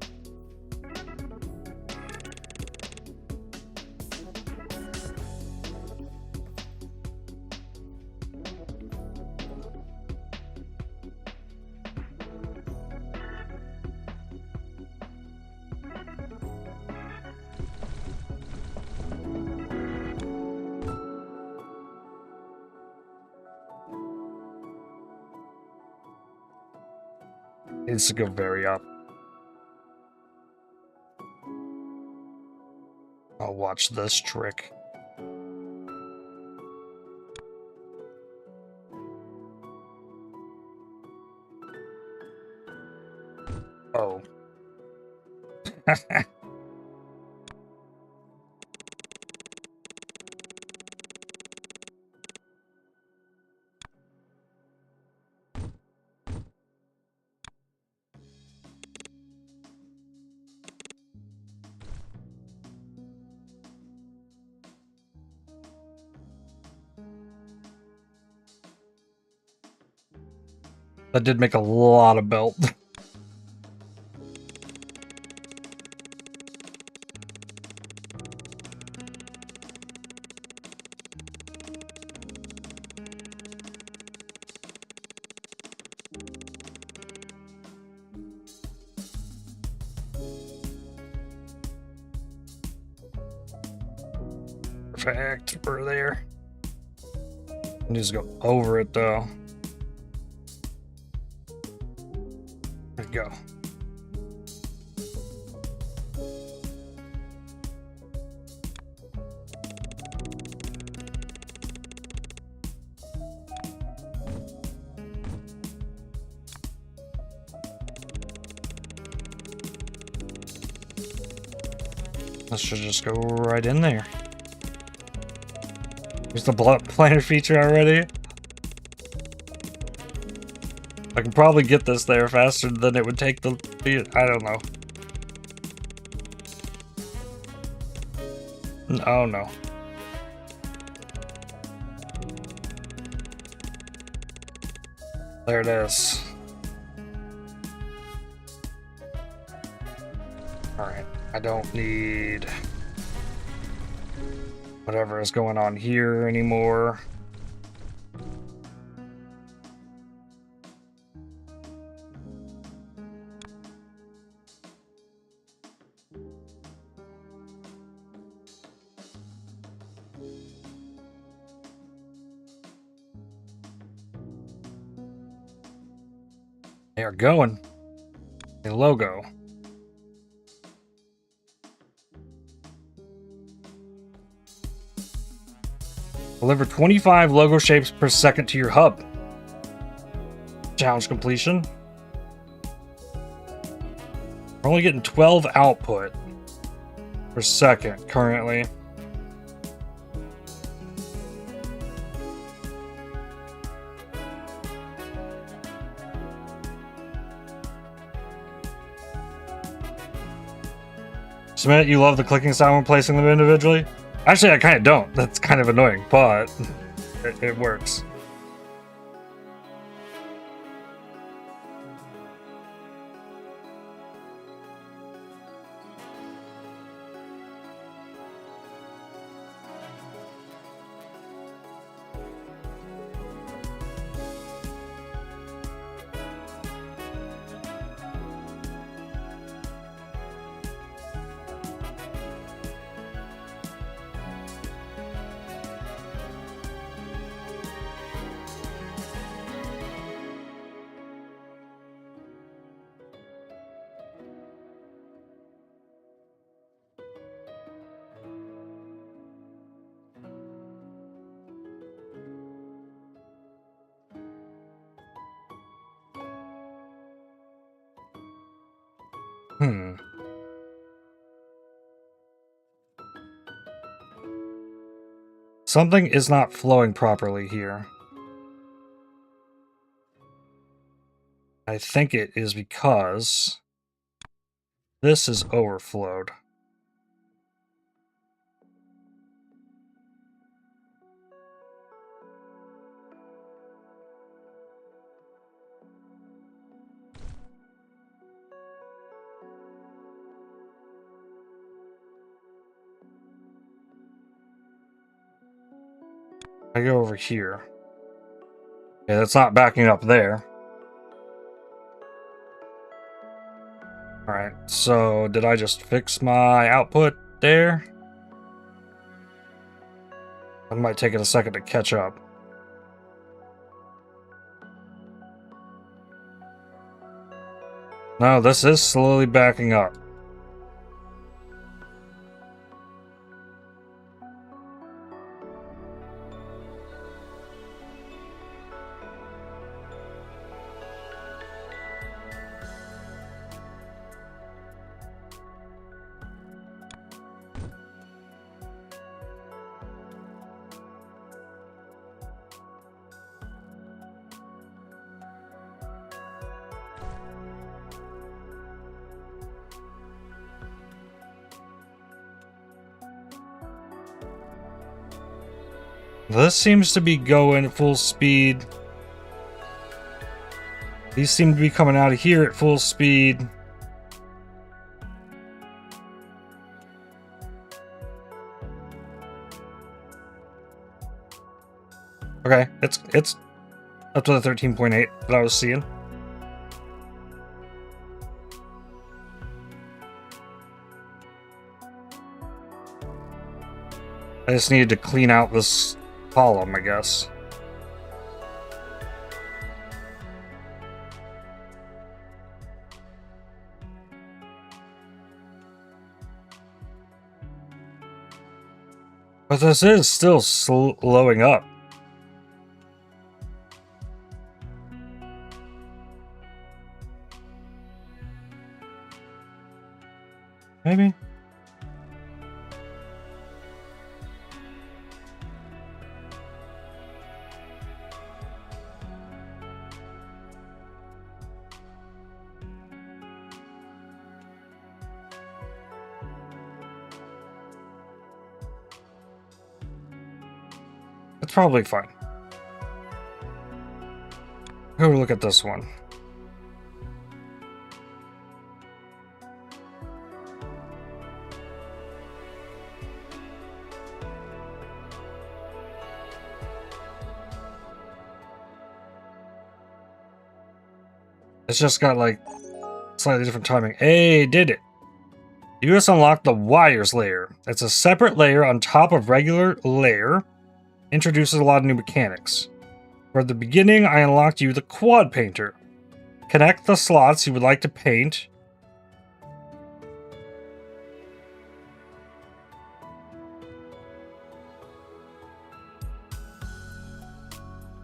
Needs to go very up. I'll watch this trick. Oh. That did make a lot of belt. Perfect. We're there. Needs to go over it though. There we go. This should just go right in there. Use the planar feature already. I can probably get this there faster than it would take the... I don't know. Oh no. There it is. Alright, I don't need whatever is going on here anymore. They are going. A logo. Deliver 25 logo shapes per second to your hub. Challenge completion. We're only getting 12 output per second currently. Submit, you love the clicking sound when placing them individually? Actually, I kind of don't. That's kind of annoying, but it works. Hmm. Something is not flowing properly here. I think it is because this is overflowed. I go over here. Yeah, that's not backing up there. Alright, so did I just fix my output there? It might take it a second to catch up. No, this is slowly backing up. This seems to be going full speed. These seem to be coming out of here at full speed. Okay, it's up to the 13.8 that I was seeing. I just needed to clean out this column, I guess. But this is still slowing up. Maybe? It's probably fine. Go look at this one. It's just got like slightly different timing. Hey, did it. You just unlocked the wires layer. It's a separate layer on top of regular layer. Introduces a lot of new mechanics. For the beginning, I unlocked you the quad painter. Connect the slots you would like to paint.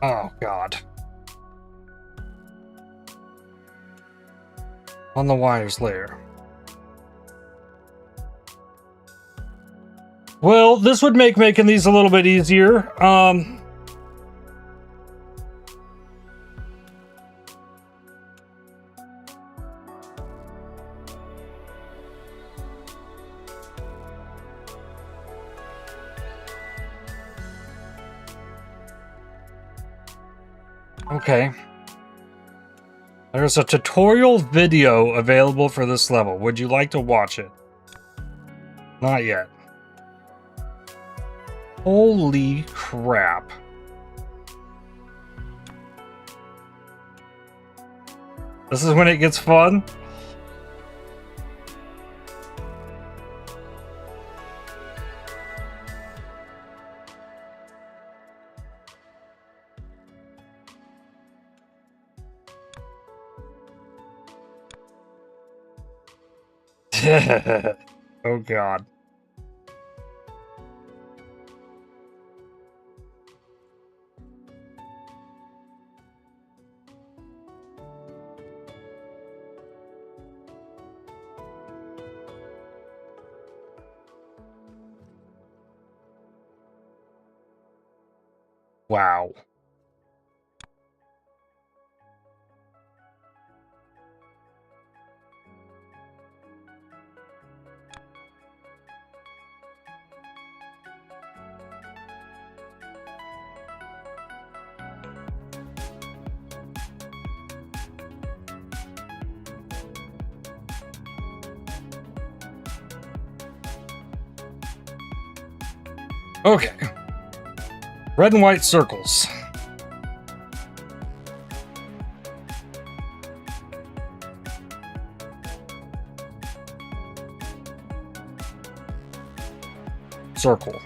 Oh, God. On the wires layer. Well, this would make making these a little bit easier. Okay. There's a tutorial video available for this level. Would you like to watch it? Not yet. Holy crap. This is when it gets fun? Oh God. Wow. Okay. Red and white circles. Circle.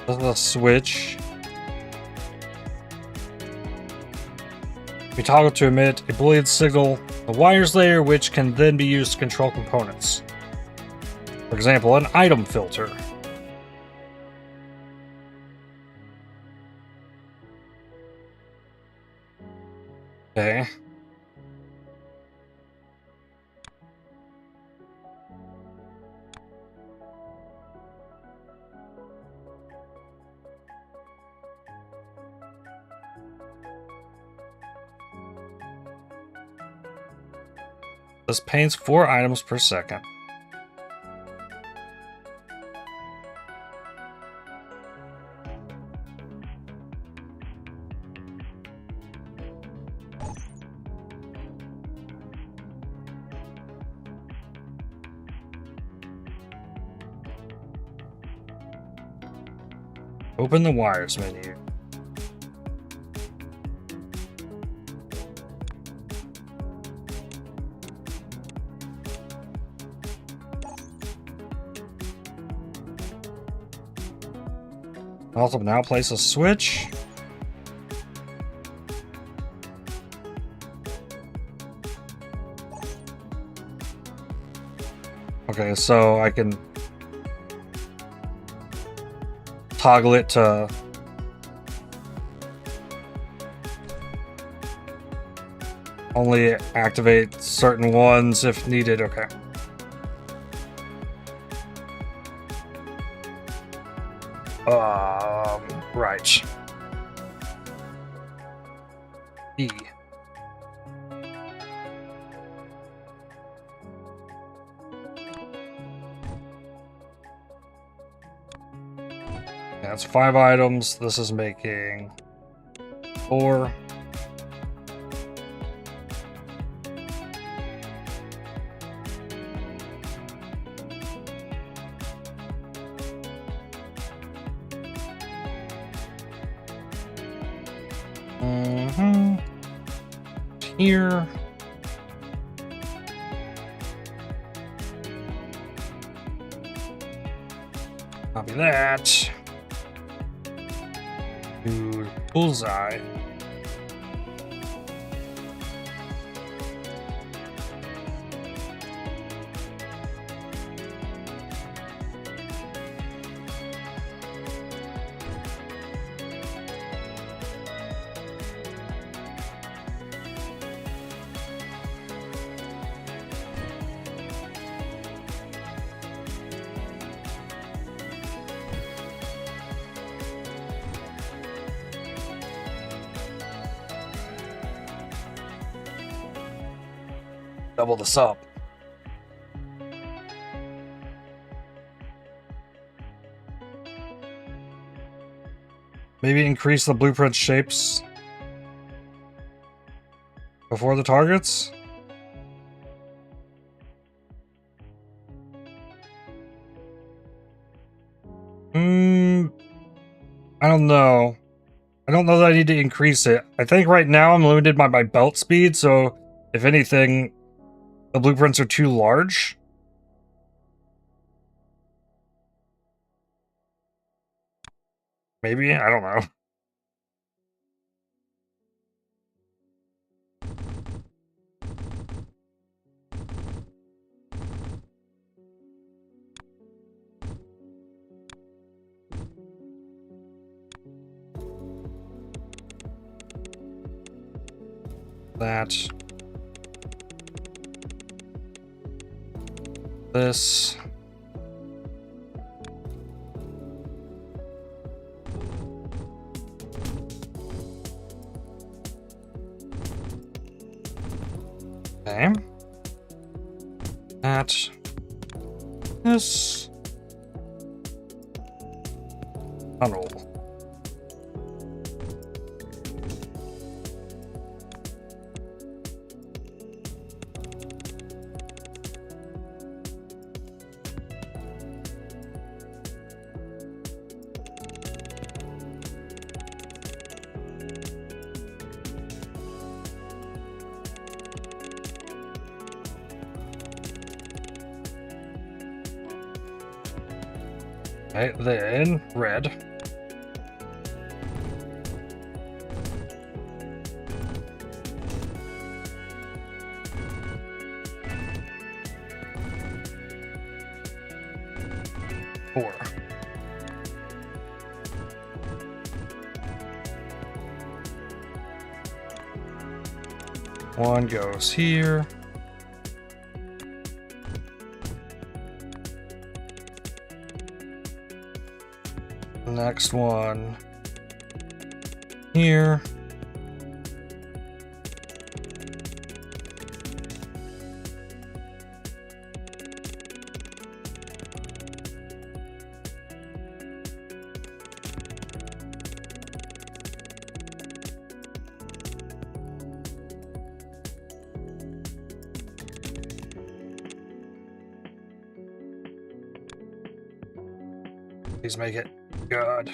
This is a switch. We toggle to emit a Boolean signal, a wires layer, which can then be used to control components. For example, an item filter. Okay. This paints 4 items per second. Open the wires menu. Also, now place a switch. Okay, so I can toggle it to only activate certain ones if needed. Okay. Right. E. That's 5 items. This is making 4. Here. Copy that. To bullseye. Double this up. Maybe increase the blueprint shapes before the targets? I don't know. I don't know that I need to increase it. I think right now I'm limited by my belt speed, so if anything, the blueprints are too large. Maybe? I don't know. that. This. Okay. That. This. Tunnel. Okay, then red. Four. One goes here. Next one here. Please make it good.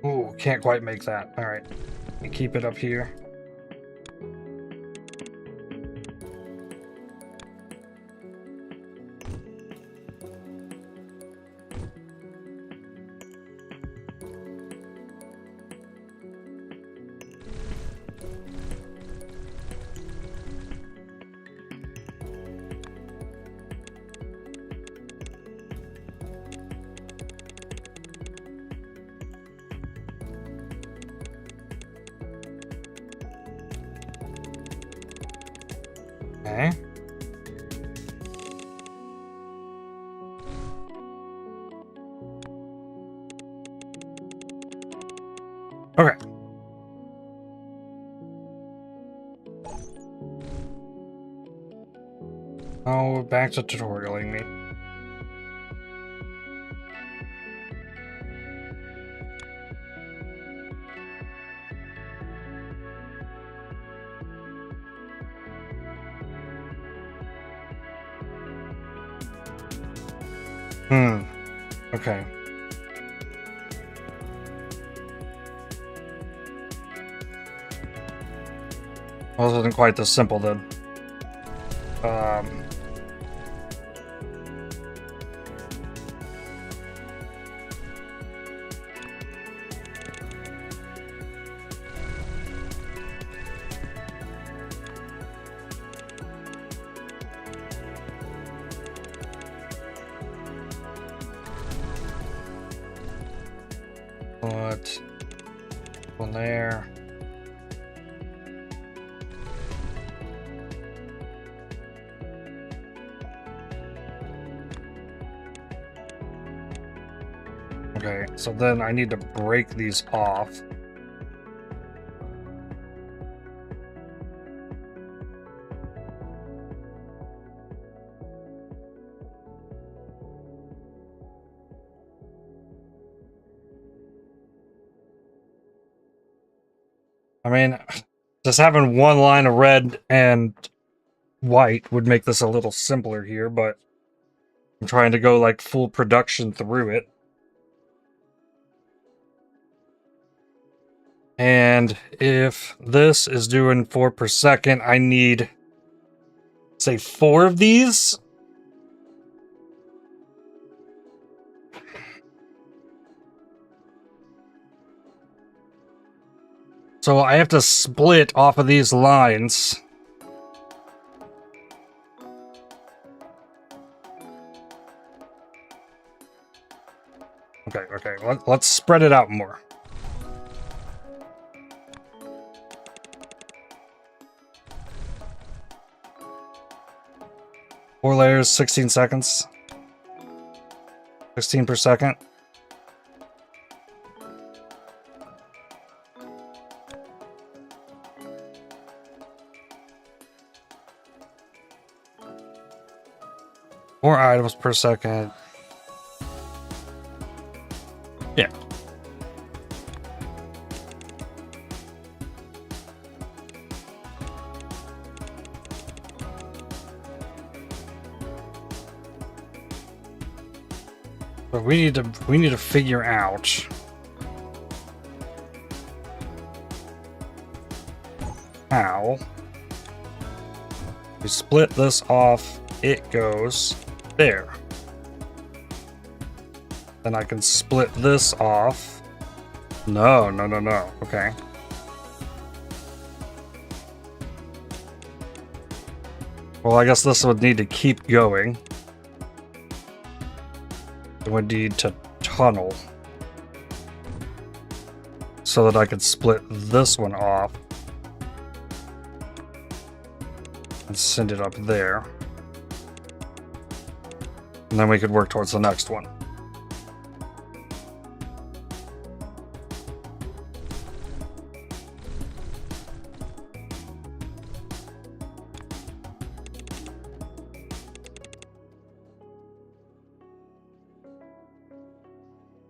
Ooh, can't quite make that. All right, keep it up here. Okay. Okay. Oh, back to tutorialing me. Okay. Well, this isn't quite this simple then. Put one there. Okay, so then I need to break these off. I mean, just having one line of red and white would make this a little simpler here, but I'm trying to go like full production through it. And if this is doing 4 per second, I need, say, 4 of these. So I have to split off of these lines. Okay. Let's spread it out more. Four layers, 16 seconds. 16 per second. More items per second. Yeah. But we need to figure out how we split this off. It goes there. Then I can split this off. No. Okay. Well, I guess this would need to keep going. It would need to tunnel. So that I could split this one off. And send it up there. And then we could work towards the next one.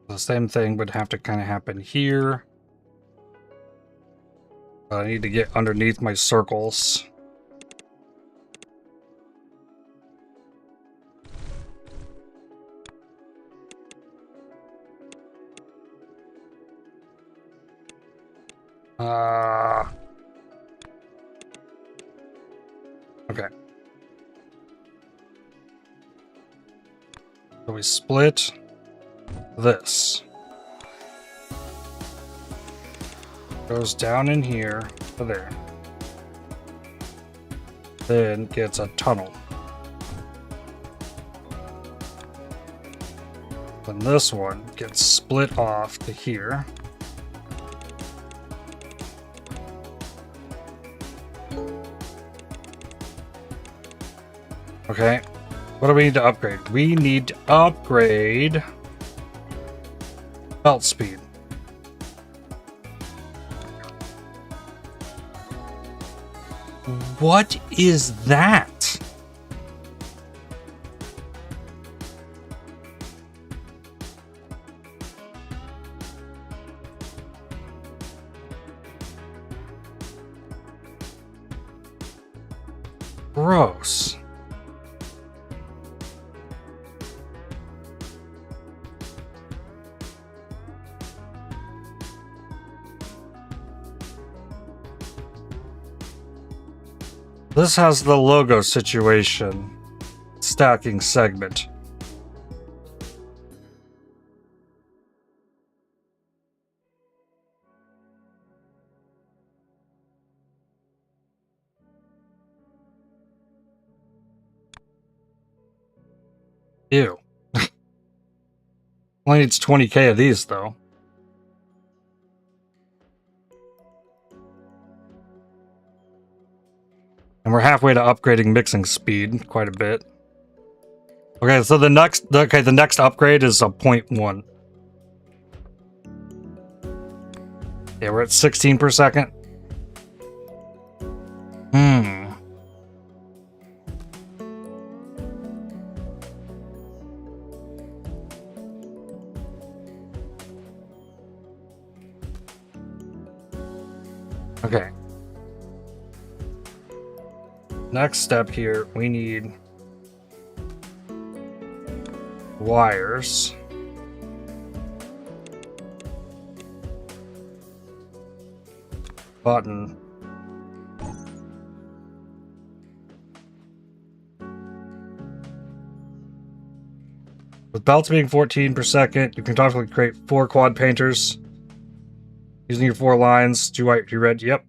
The same thing would have to kind of happen here. But I need to get underneath my circles. Okay. So we split this. Goes down in here to there. Then gets a tunnel. Then this one gets split off to here. Okay, what do we need to upgrade? We need to upgrade belt speed. What is that? Gross. This has the logo situation. Stacking segment. Ew. Only needs 20k of these, though. And we're halfway to upgrading mixing speed quite a bit. Okay, so the next upgrade is a 0.1. Yeah, we're at 16 per second. Okay. Next step here, we need wires. Button. With belts being 14 per second, you can automatically create 4 quad painters. Using your 4 lines, 2 white, 2 red, yep.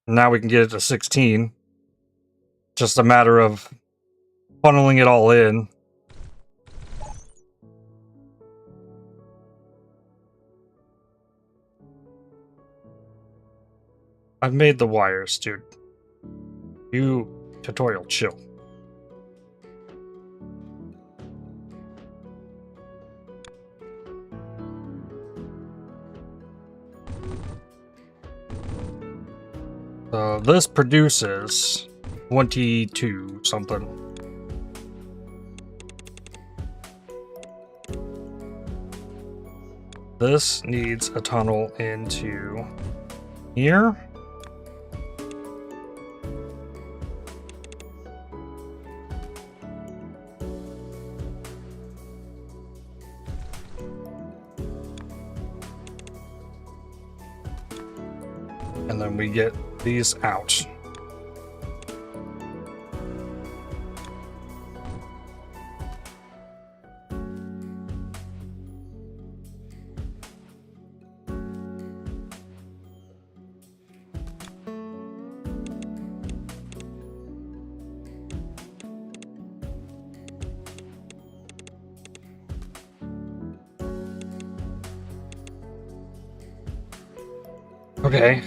Now we can get it to 16. Just a matter of funneling it all in. I've made the wires, dude. You tutorial chill. So this produces 22 something. This needs a tunnel into here. And then we get these out. Okay,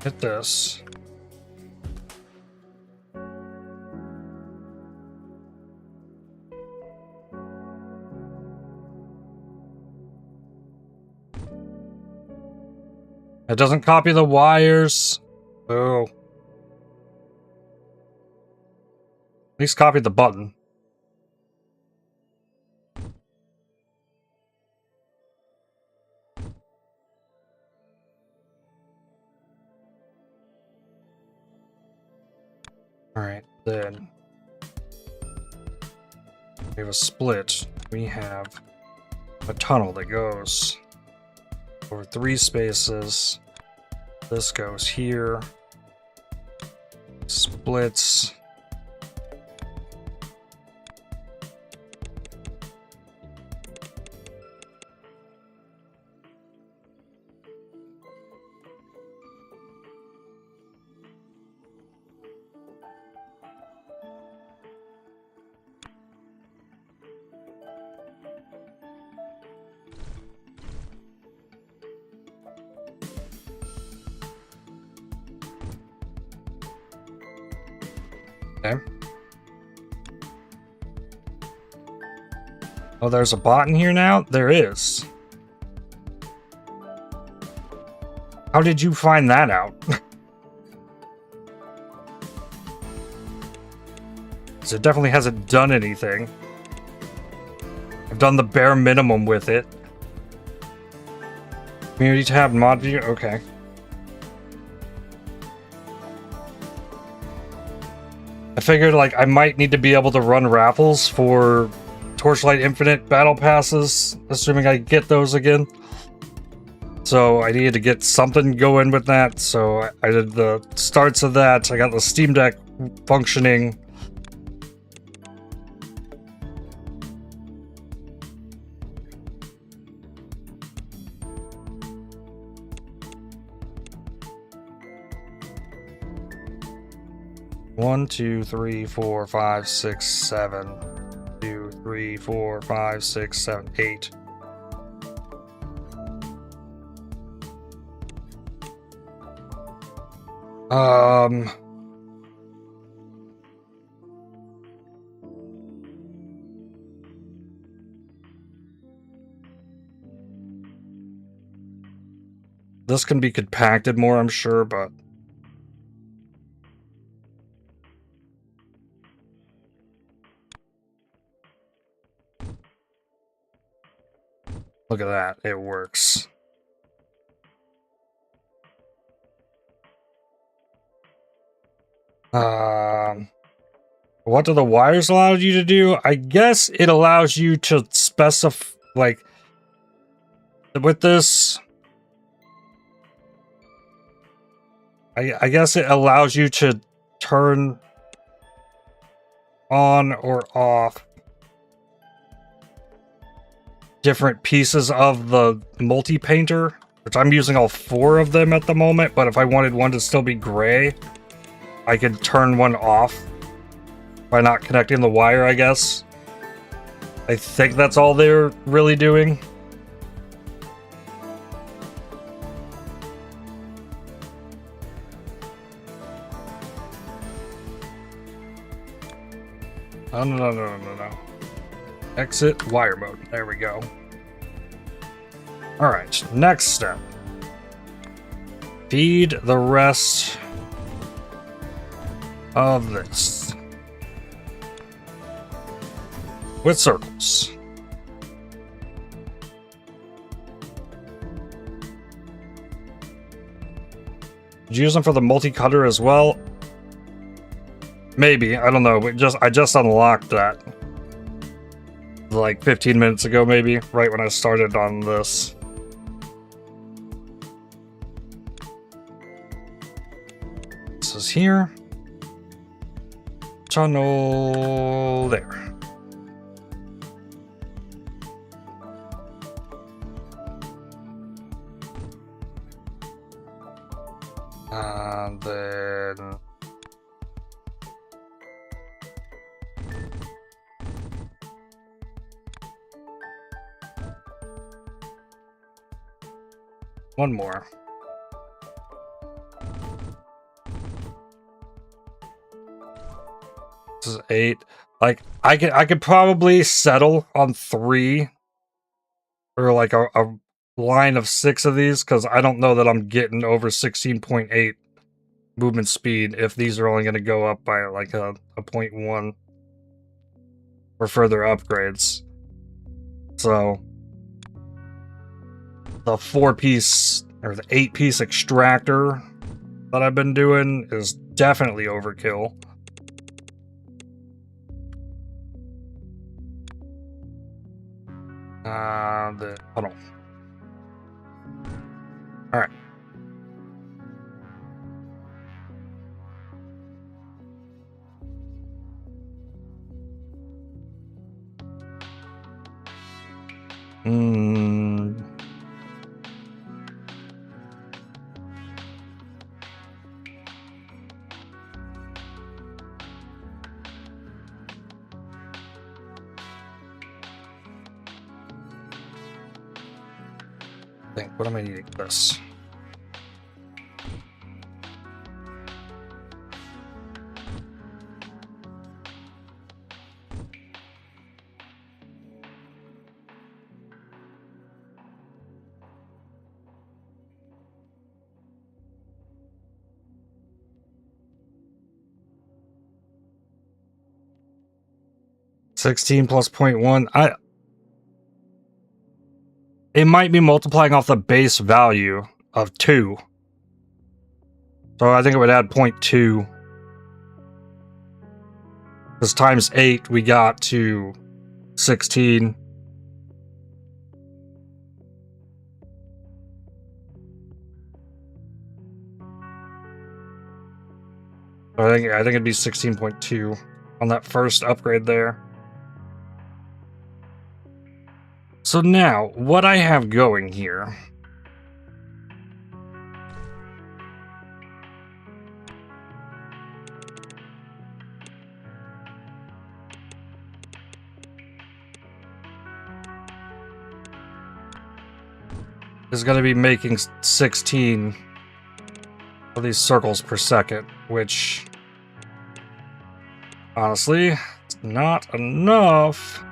hit this. It doesn't copy the wires. Oh. At least copy the button. Alright, then we have a split. We have a tunnel that goes over 3 spaces. This goes here. Splits. Okay. Oh, there's a bot in here now? There is. How did you find that out? Because it definitely hasn't done anything. I've done the bare minimum with it. Community tab, mod view, okay. I figured, like, I might need to be able to run raffles for Torchlight Infinite battle passes, assuming I get those again. So I needed to get something going with that, so I did the starts of that. I got the Steam Deck functioning. One, 2, 3, 4, 5, 6, 7. 2, 3, 4, 5, 6, 7, 8. This can be compacted more, I'm sure, but look at that, it works. What do the wires allow you to do? I guess it allows you to specify, like, with this, I guess it allows you to turn on or off different pieces of the multi-painter, which I'm using all 4 of them at the moment, but if I wanted one to still be gray, I could turn one off by not connecting the wire, I guess. I think that's all they're really doing. Oh, no. Exit wire mode. There we go. Alright, next step. Feed the rest of this with circles. Did you use them for the multi-cutter as well? Maybe, I don't know. I just unlocked that like 15 minutes ago, maybe, right when I started on this. This is here. Tunnel there. And then one more. This is 8. Like I could probably settle on 3 or like a line of 6 of these, because I don't know that I'm getting over 16.8 movement speed if these are only going to go up by like a 0.1 for further upgrades. So the 4-piece or the 8-piece extractor that I've been doing is definitely overkill. Hold on. All right. What am I needing this? $16 plus 0.1. It might be multiplying off the base value of 2. So I think it would add 0.2. Because times 8, we got to 16. I think it'd be 16.2 on that first upgrade there. So now, what I have going here is going to be making 16 of these circles per second, which honestly, it's not enough.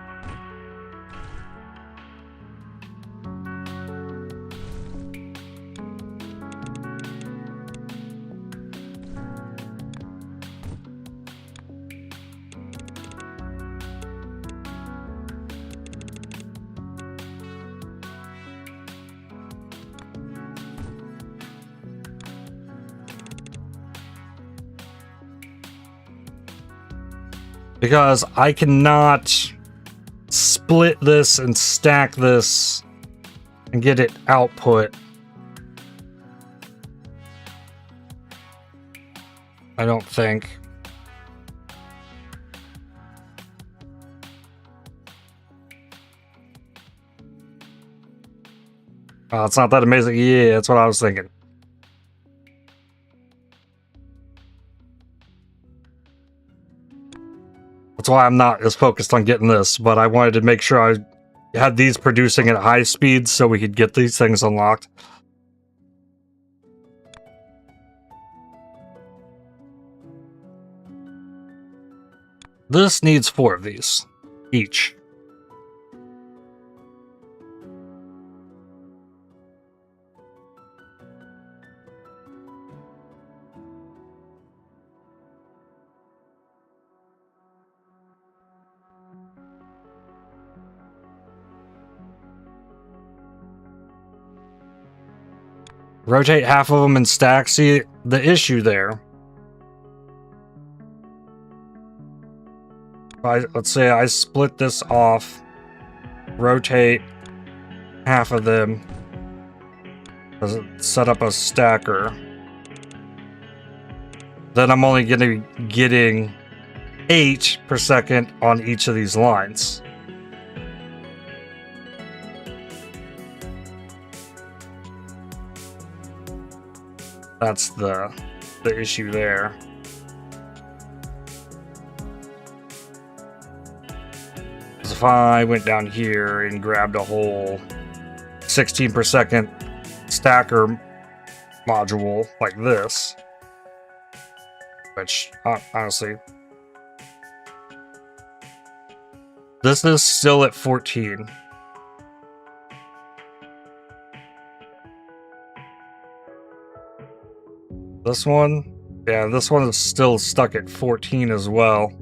Because I cannot split this and stack this and get it output. I don't think. Oh, it's not that amazing. Yeah, that's what I was thinking. That's why I'm not as focused on getting this, but I wanted to make sure I had these producing at high speeds so we could get these things unlocked. This needs 4 of these each. Rotate half of them in stacks. See, the issue there. Let's say I split this off, rotate half of them, set up a stacker. Then I'm only going to be getting 8 per second on each of these lines. That's the issue there. If I went down here and grabbed a whole 16 per second stacker module like this, which honestly, this is still at 14. This one, yeah, this one is still stuck at 14 as well.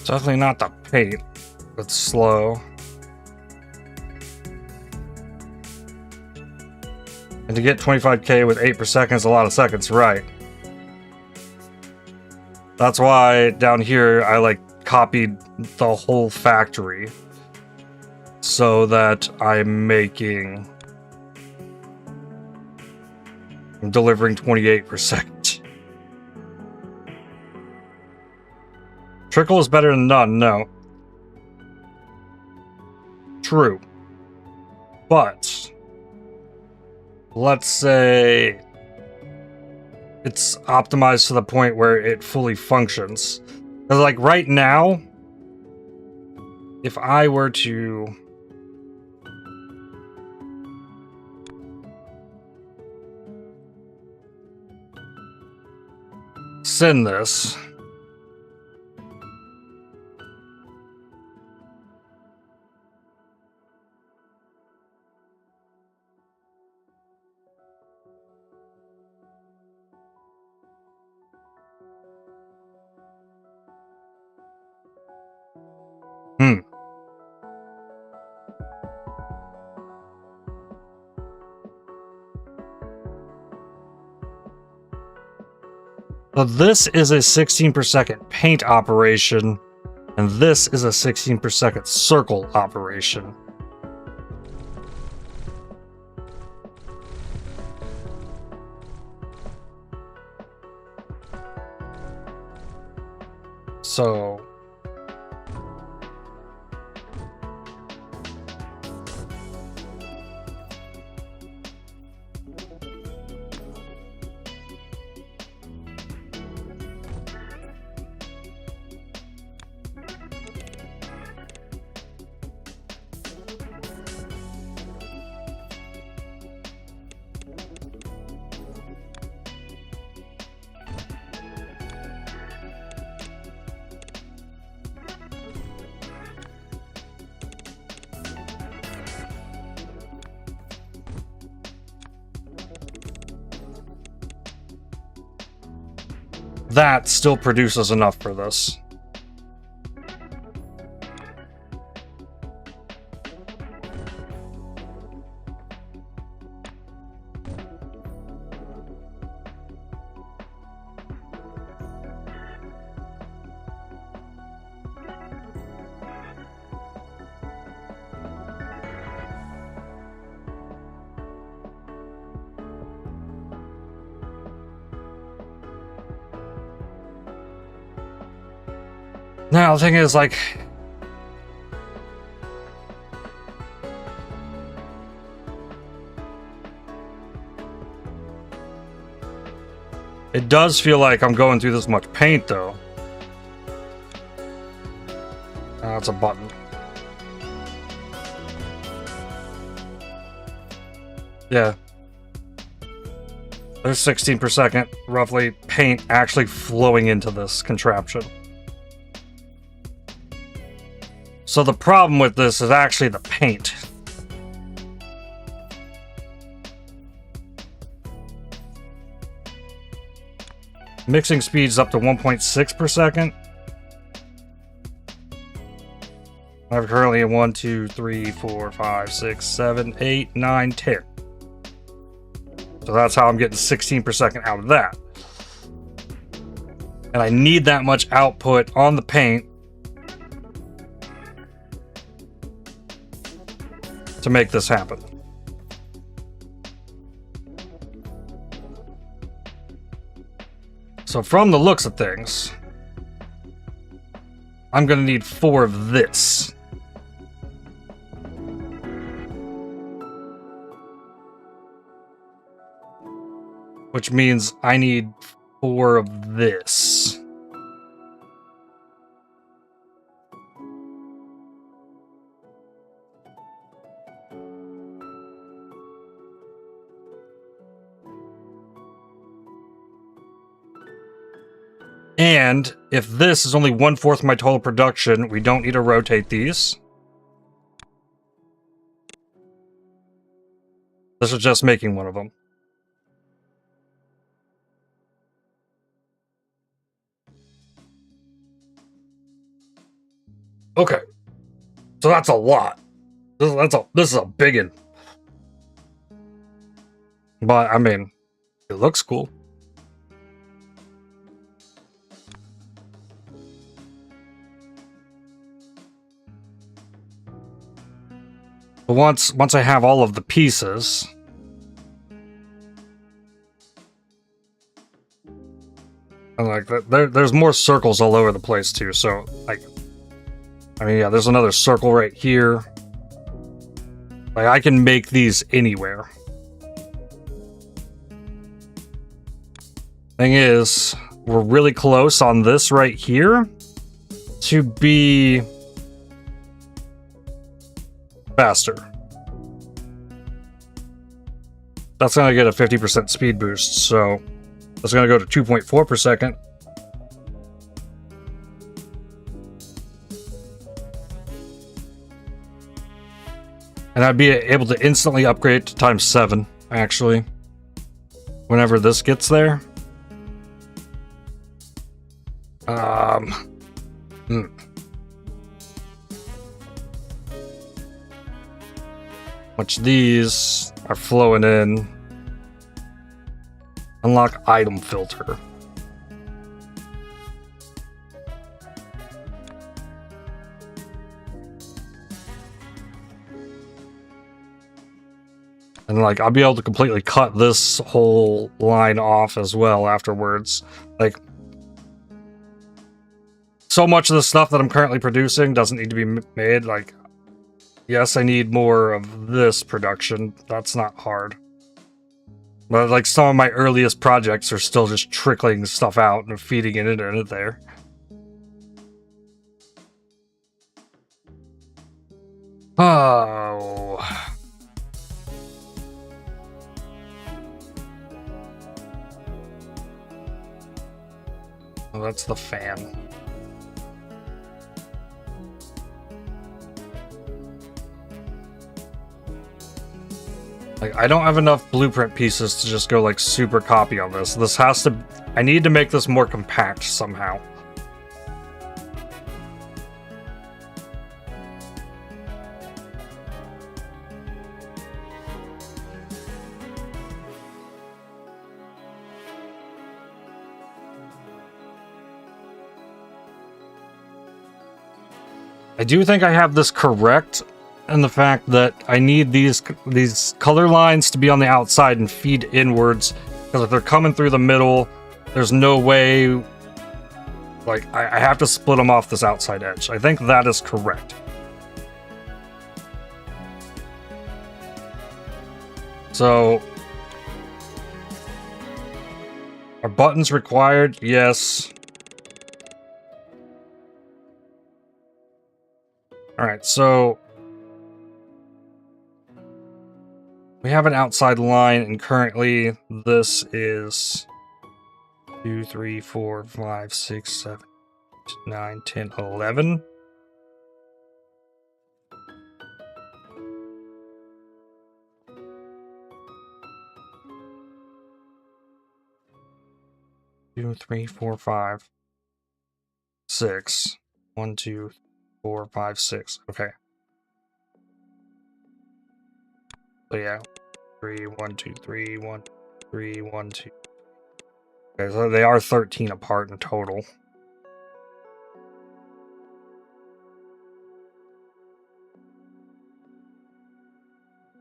Definitely not the paint that's slow. And to get 25k with 8 per second is a lot of seconds, right? That's why down here I like copied the whole factory so that I'm delivering 28 per second. Trickle is better than none, no. True. But let's say it's optimized to the point where it fully functions. Because like right now, if I were to send this, so this is a 16 per second paint operation, and this is a 16 per second circle operation. So that still produces enough for this. Now, the thing is, like... It does feel like I'm going through this much paint, though. That's a button. Yeah. There's 16 per second, roughly, paint actually flowing into this contraption. So the problem with this is actually the paint. Mixing speeds up to 1.6 per second. I have currently a 1, 2, 3, 4, 5, 6, 7, 8, 9, 10. So that's how I'm getting 16 per second out of that. And I need that much output on the paint to make this happen. So from the looks of things, I'm going to need 4 of this. Which means I need 4 of this. And if this is only 1/4 of my total production, we don't need to rotate these. This is just making one of them. Okay. So that's a lot. This is a biggin. But, I mean, it looks cool. But once I have all of the pieces, and like there's more circles all over the place too. So like, I mean, yeah, there's another circle right here. Like I can make these anywhere. Thing is, we're really close on this right here to be faster. That's going to get a 50% speed boost, so that's going to go to 2.4 per second. And I'd be able to instantly upgrade to times 7, actually, whenever this gets there. Which these are flowing in. Unlock item filter. And like I'll be able to completely cut this whole line off as well afterwards. Like so much of the stuff that I'm currently producing doesn't need to be made. Like, yes, I need more of this production. That's not hard. But like some of my earliest projects are still just trickling stuff out and feeding it into it there. Oh. Well, that's the fan. Like, I don't have enough blueprint pieces to just go, like, super copy on this. This has to... I need to make this more compact somehow. I do think I have this correct, and the fact that I need these color lines to be on the outside and feed inwards, because if they're coming through the middle, there's no way Like, I have to split them off this outside edge. I think that is correct. So, are buttons required? Yes. Alright, so we have an outside line, and currently this is 2, 3, 4, 5, 6, 7, 8, 9, 10, 11. Two, 3, 4, 5, 6. 1, 2, 4, 5, 6. Okay. So yeah, 3, 1, 2, 3, 1, 3, 1, 2. Okay, so they are 13 apart in total.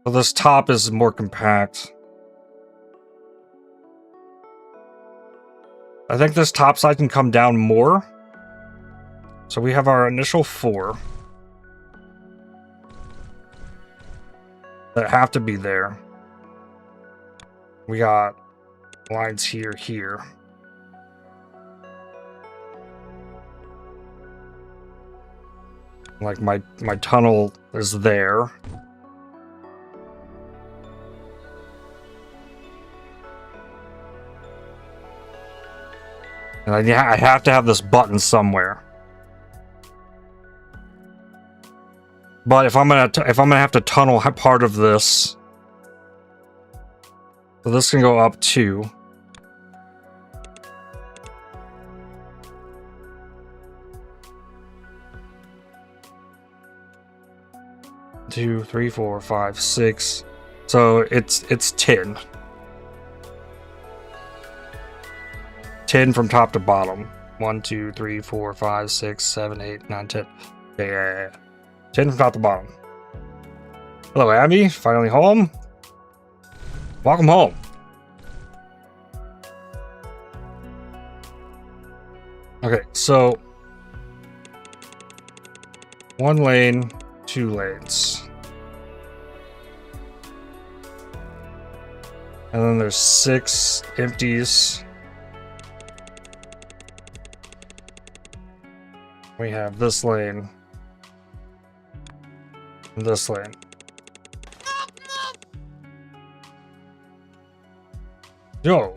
So this top is more compact. I think this top side can come down more. So we have our initial 4 that have to be there. We got lines here, here. Like my tunnel is there. And I have to have this button somewhere. But if I'm gonna have to tunnel part of this, so this can go up 2. Two, 3, 4, 5, 6. So it's 10. 10 from top to bottom. 1, 2, 3, 4, 5, 6, 7, 8, 9, 10. Yeah. 10 from top to bottom. Hello, Abby. Finally home. Welcome home. Okay, so 1 lane, 2 lanes. And then there's 6 empties. We have this lane. And this lane. Yo,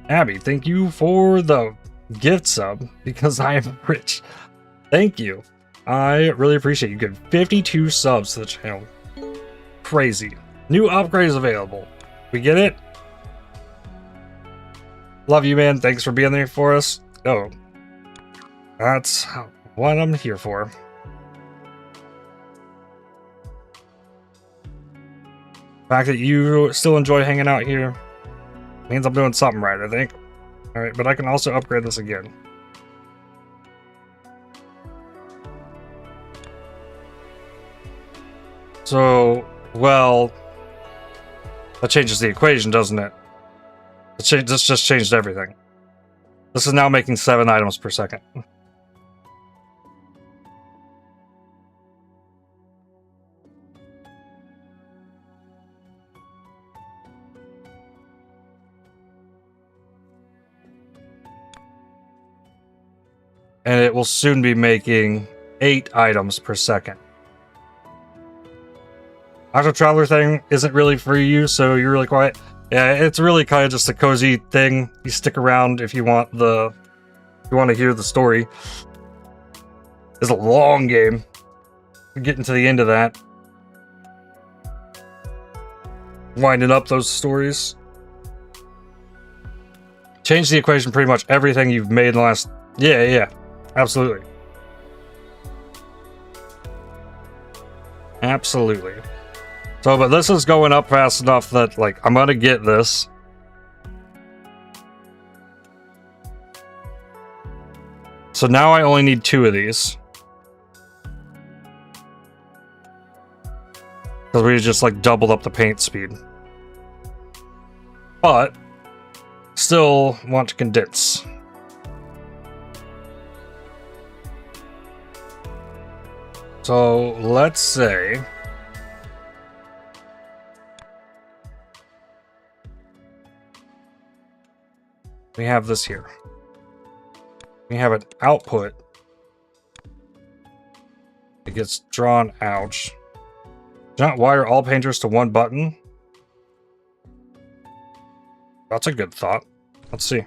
Abby, thank you for the gift sub because I am rich. Thank you. I really appreciate you. Give 52 subs to the channel. Crazy. New upgrades available. We get it? Love you, man. Thanks for being there for us. Oh, that's what I'm here for. The fact that you still enjoy hanging out here means I'm doing something right, I think. Alright, but I can also upgrade this again. So, well, that changes the equation, doesn't it? This just changed everything. This is now making 7 items per second. And it will soon be making 8 items per second. Octo Traveler thing isn't really for you, so you're really quiet. Yeah, it's really kind of just a cozy thing. You stick around if you want to hear the story. It's a long game. We're getting to the end of that. Winding up those stories. Change the equation pretty much everything you've made in the last... Yeah. Absolutely. Absolutely. So, but this is going up fast enough that, like, I'm gonna get this. So now I only need 2 of these. Because we just, like, doubled up the paint speed. But, still want to condense. So let's say we have this here. We have an output. It gets drawn out. Do not wire all painters to one button. That's a good thought. Let's see.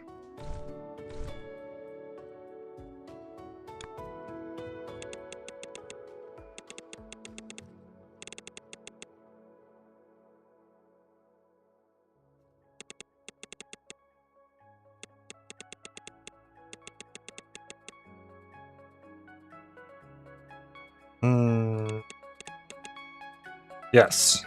Yes.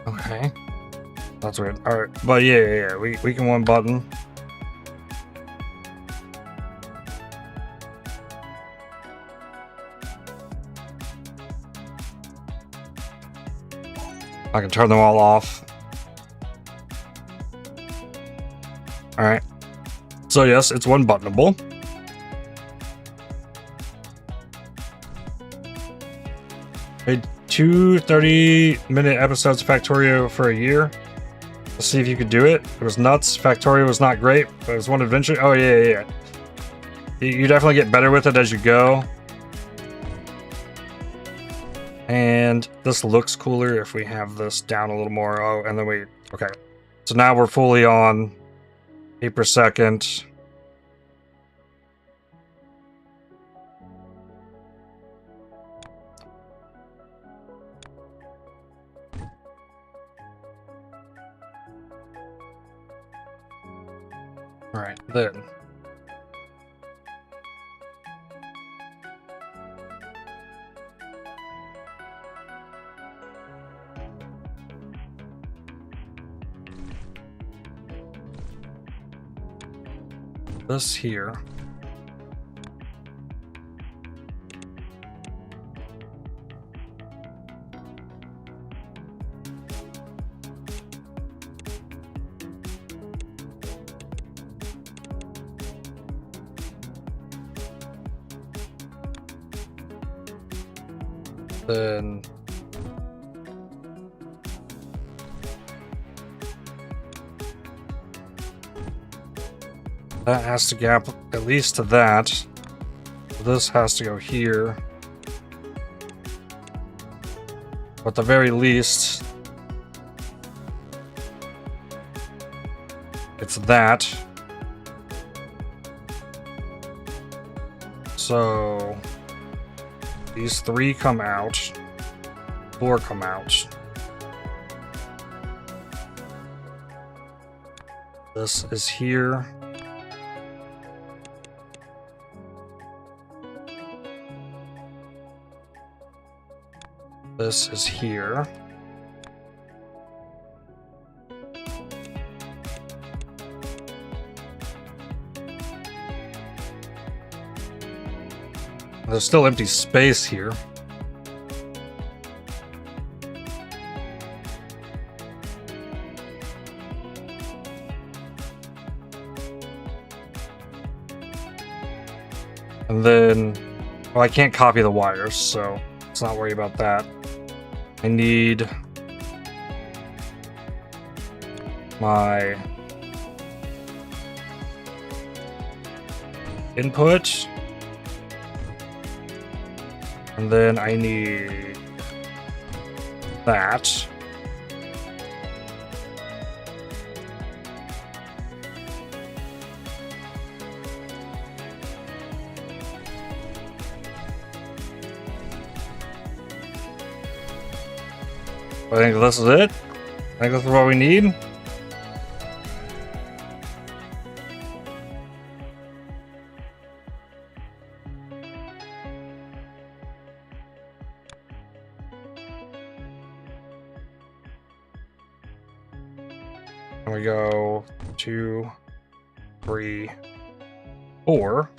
Okay. That's weird. Alright. But yeah. We can one button. I can turn them all off. Alright. So yes, it's one buttonable. Made 2 30-minute episodes of Factorio for a year. Let's see if you could do it. It was nuts. Factorio was not great, but it was one adventure. Oh yeah. You definitely get better with it as you go. And this looks cooler if we have this down a little more. Oh, and then okay. So now we're fully on 8 per second. All right, then. This here. Then that has to gap at least to that. This has to go here. But at the very least, it's that. So these 3 come out, 4 come out. This is here. This is here. There's still empty space here. And then, well, I can't copy the wires, so let's not worry about that. I need my input. And then I need that. I think this is it. I think that's what we need. And we go 2, 3, 4.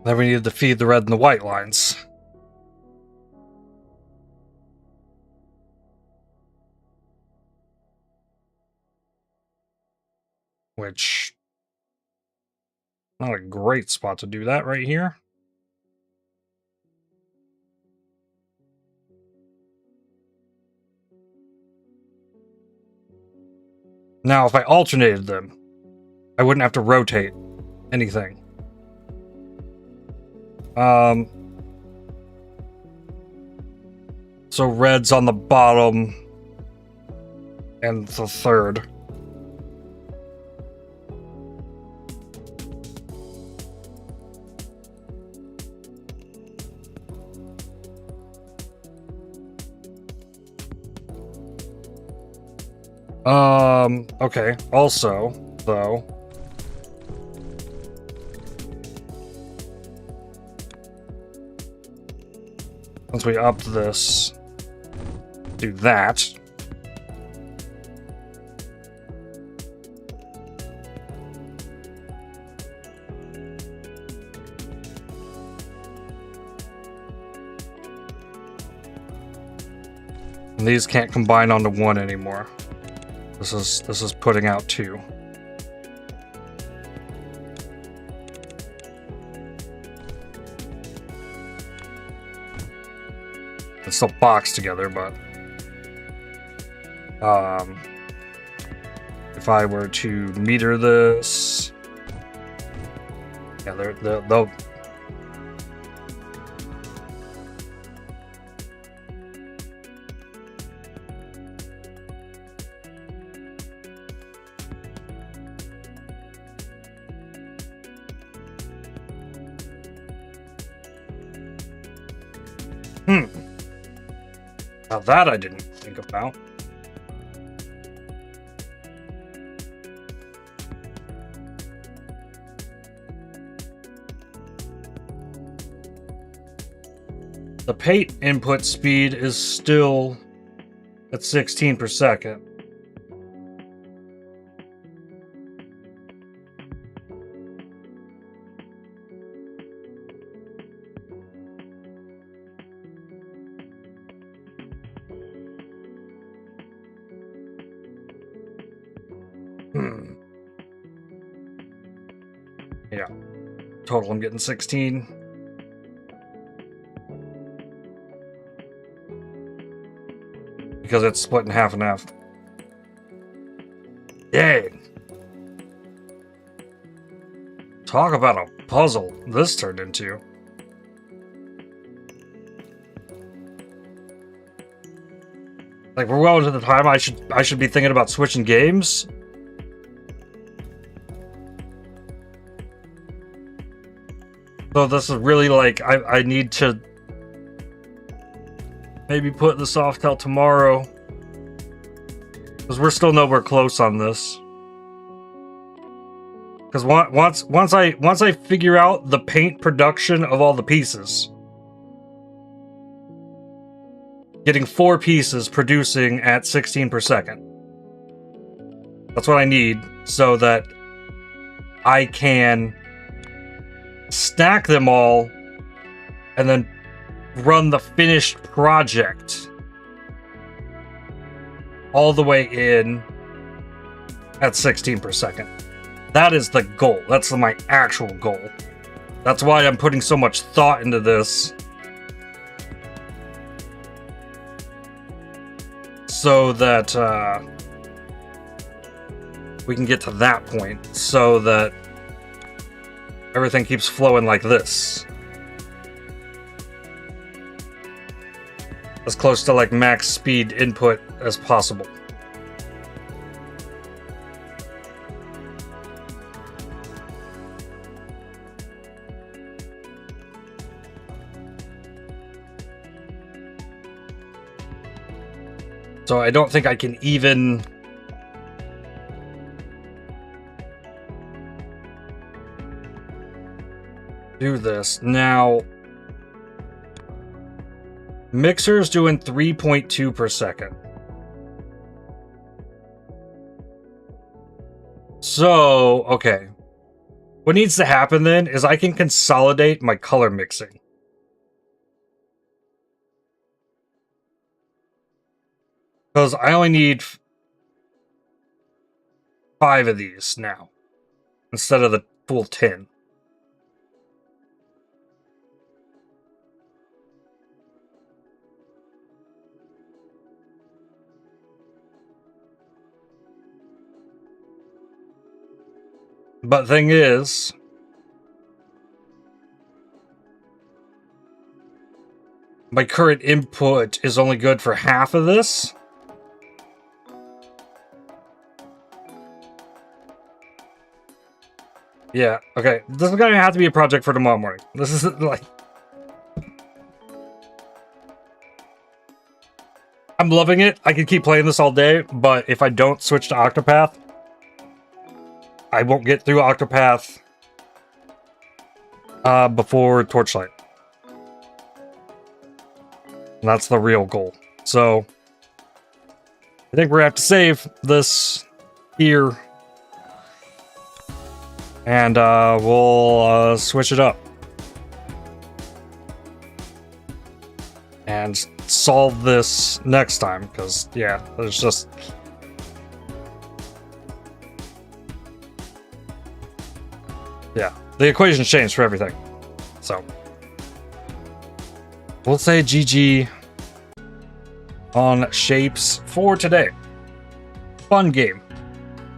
Then we need to feed the red and the white lines. Which, not a great spot to do that right here. Now, if I alternated them, I wouldn't have to rotate anything. So red's on the bottom and the third. Okay. Also, though, once we upped this, do that. And these can't combine onto one anymore. This is putting out 2. It's still boxed together, but if I were to meter this, yeah, they'll. Now that I didn't think about. The paint input speed is still at 16 per second. Yeah. Total, I'm getting 16. Because it's split in half and half. Dang. Talk about a puzzle this turned into. Like, we're well into the time I should be thinking about switching games. So this is really like, I need to maybe put this off till tomorrow. Because we're still nowhere close on this. Because once I figure out the paint production of all the pieces, getting 4 pieces producing at 16 per second. That's what I need so that I can stack them all and then run the finished project all the way in at 16 per second. That is the goal. That's my actual goal. That's why I'm putting so much thought into this. So that we can get to that point. So that everything keeps flowing like this. As close to like max speed input as possible. So I don't think I can even... do this. Now, Mixer's doing 3.2 per second. So, okay. What needs to happen then is I can consolidate my color mixing. Because I only need 5 of these now, instead of the full 10. But thing is, my current input is only good for half of this. Yeah, okay. This is gonna have to be a project for tomorrow morning. This is like... I'm loving it. I can keep playing this all day, but if I don't switch to Octopath, I won't get through Octopath before Torchlight. And that's the real goal. So, I think we're gonna have to save this here. And we'll switch it up. And solve this next time, because, yeah, there's just... Yeah, the equation's changed for everything. So, we'll say GG on Shapes for today. Fun game.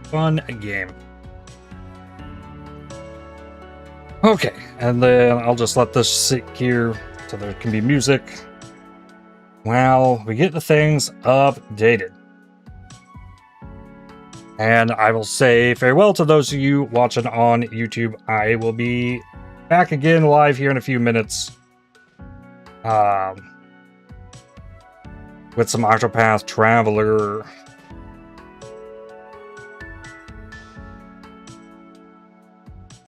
Fun game. Okay, and then I'll just let this sit here so there can be music while we get the things updated. And I will say farewell to those of you watching on YouTube. I will be back again live here in a few minutes with some Octopath Traveler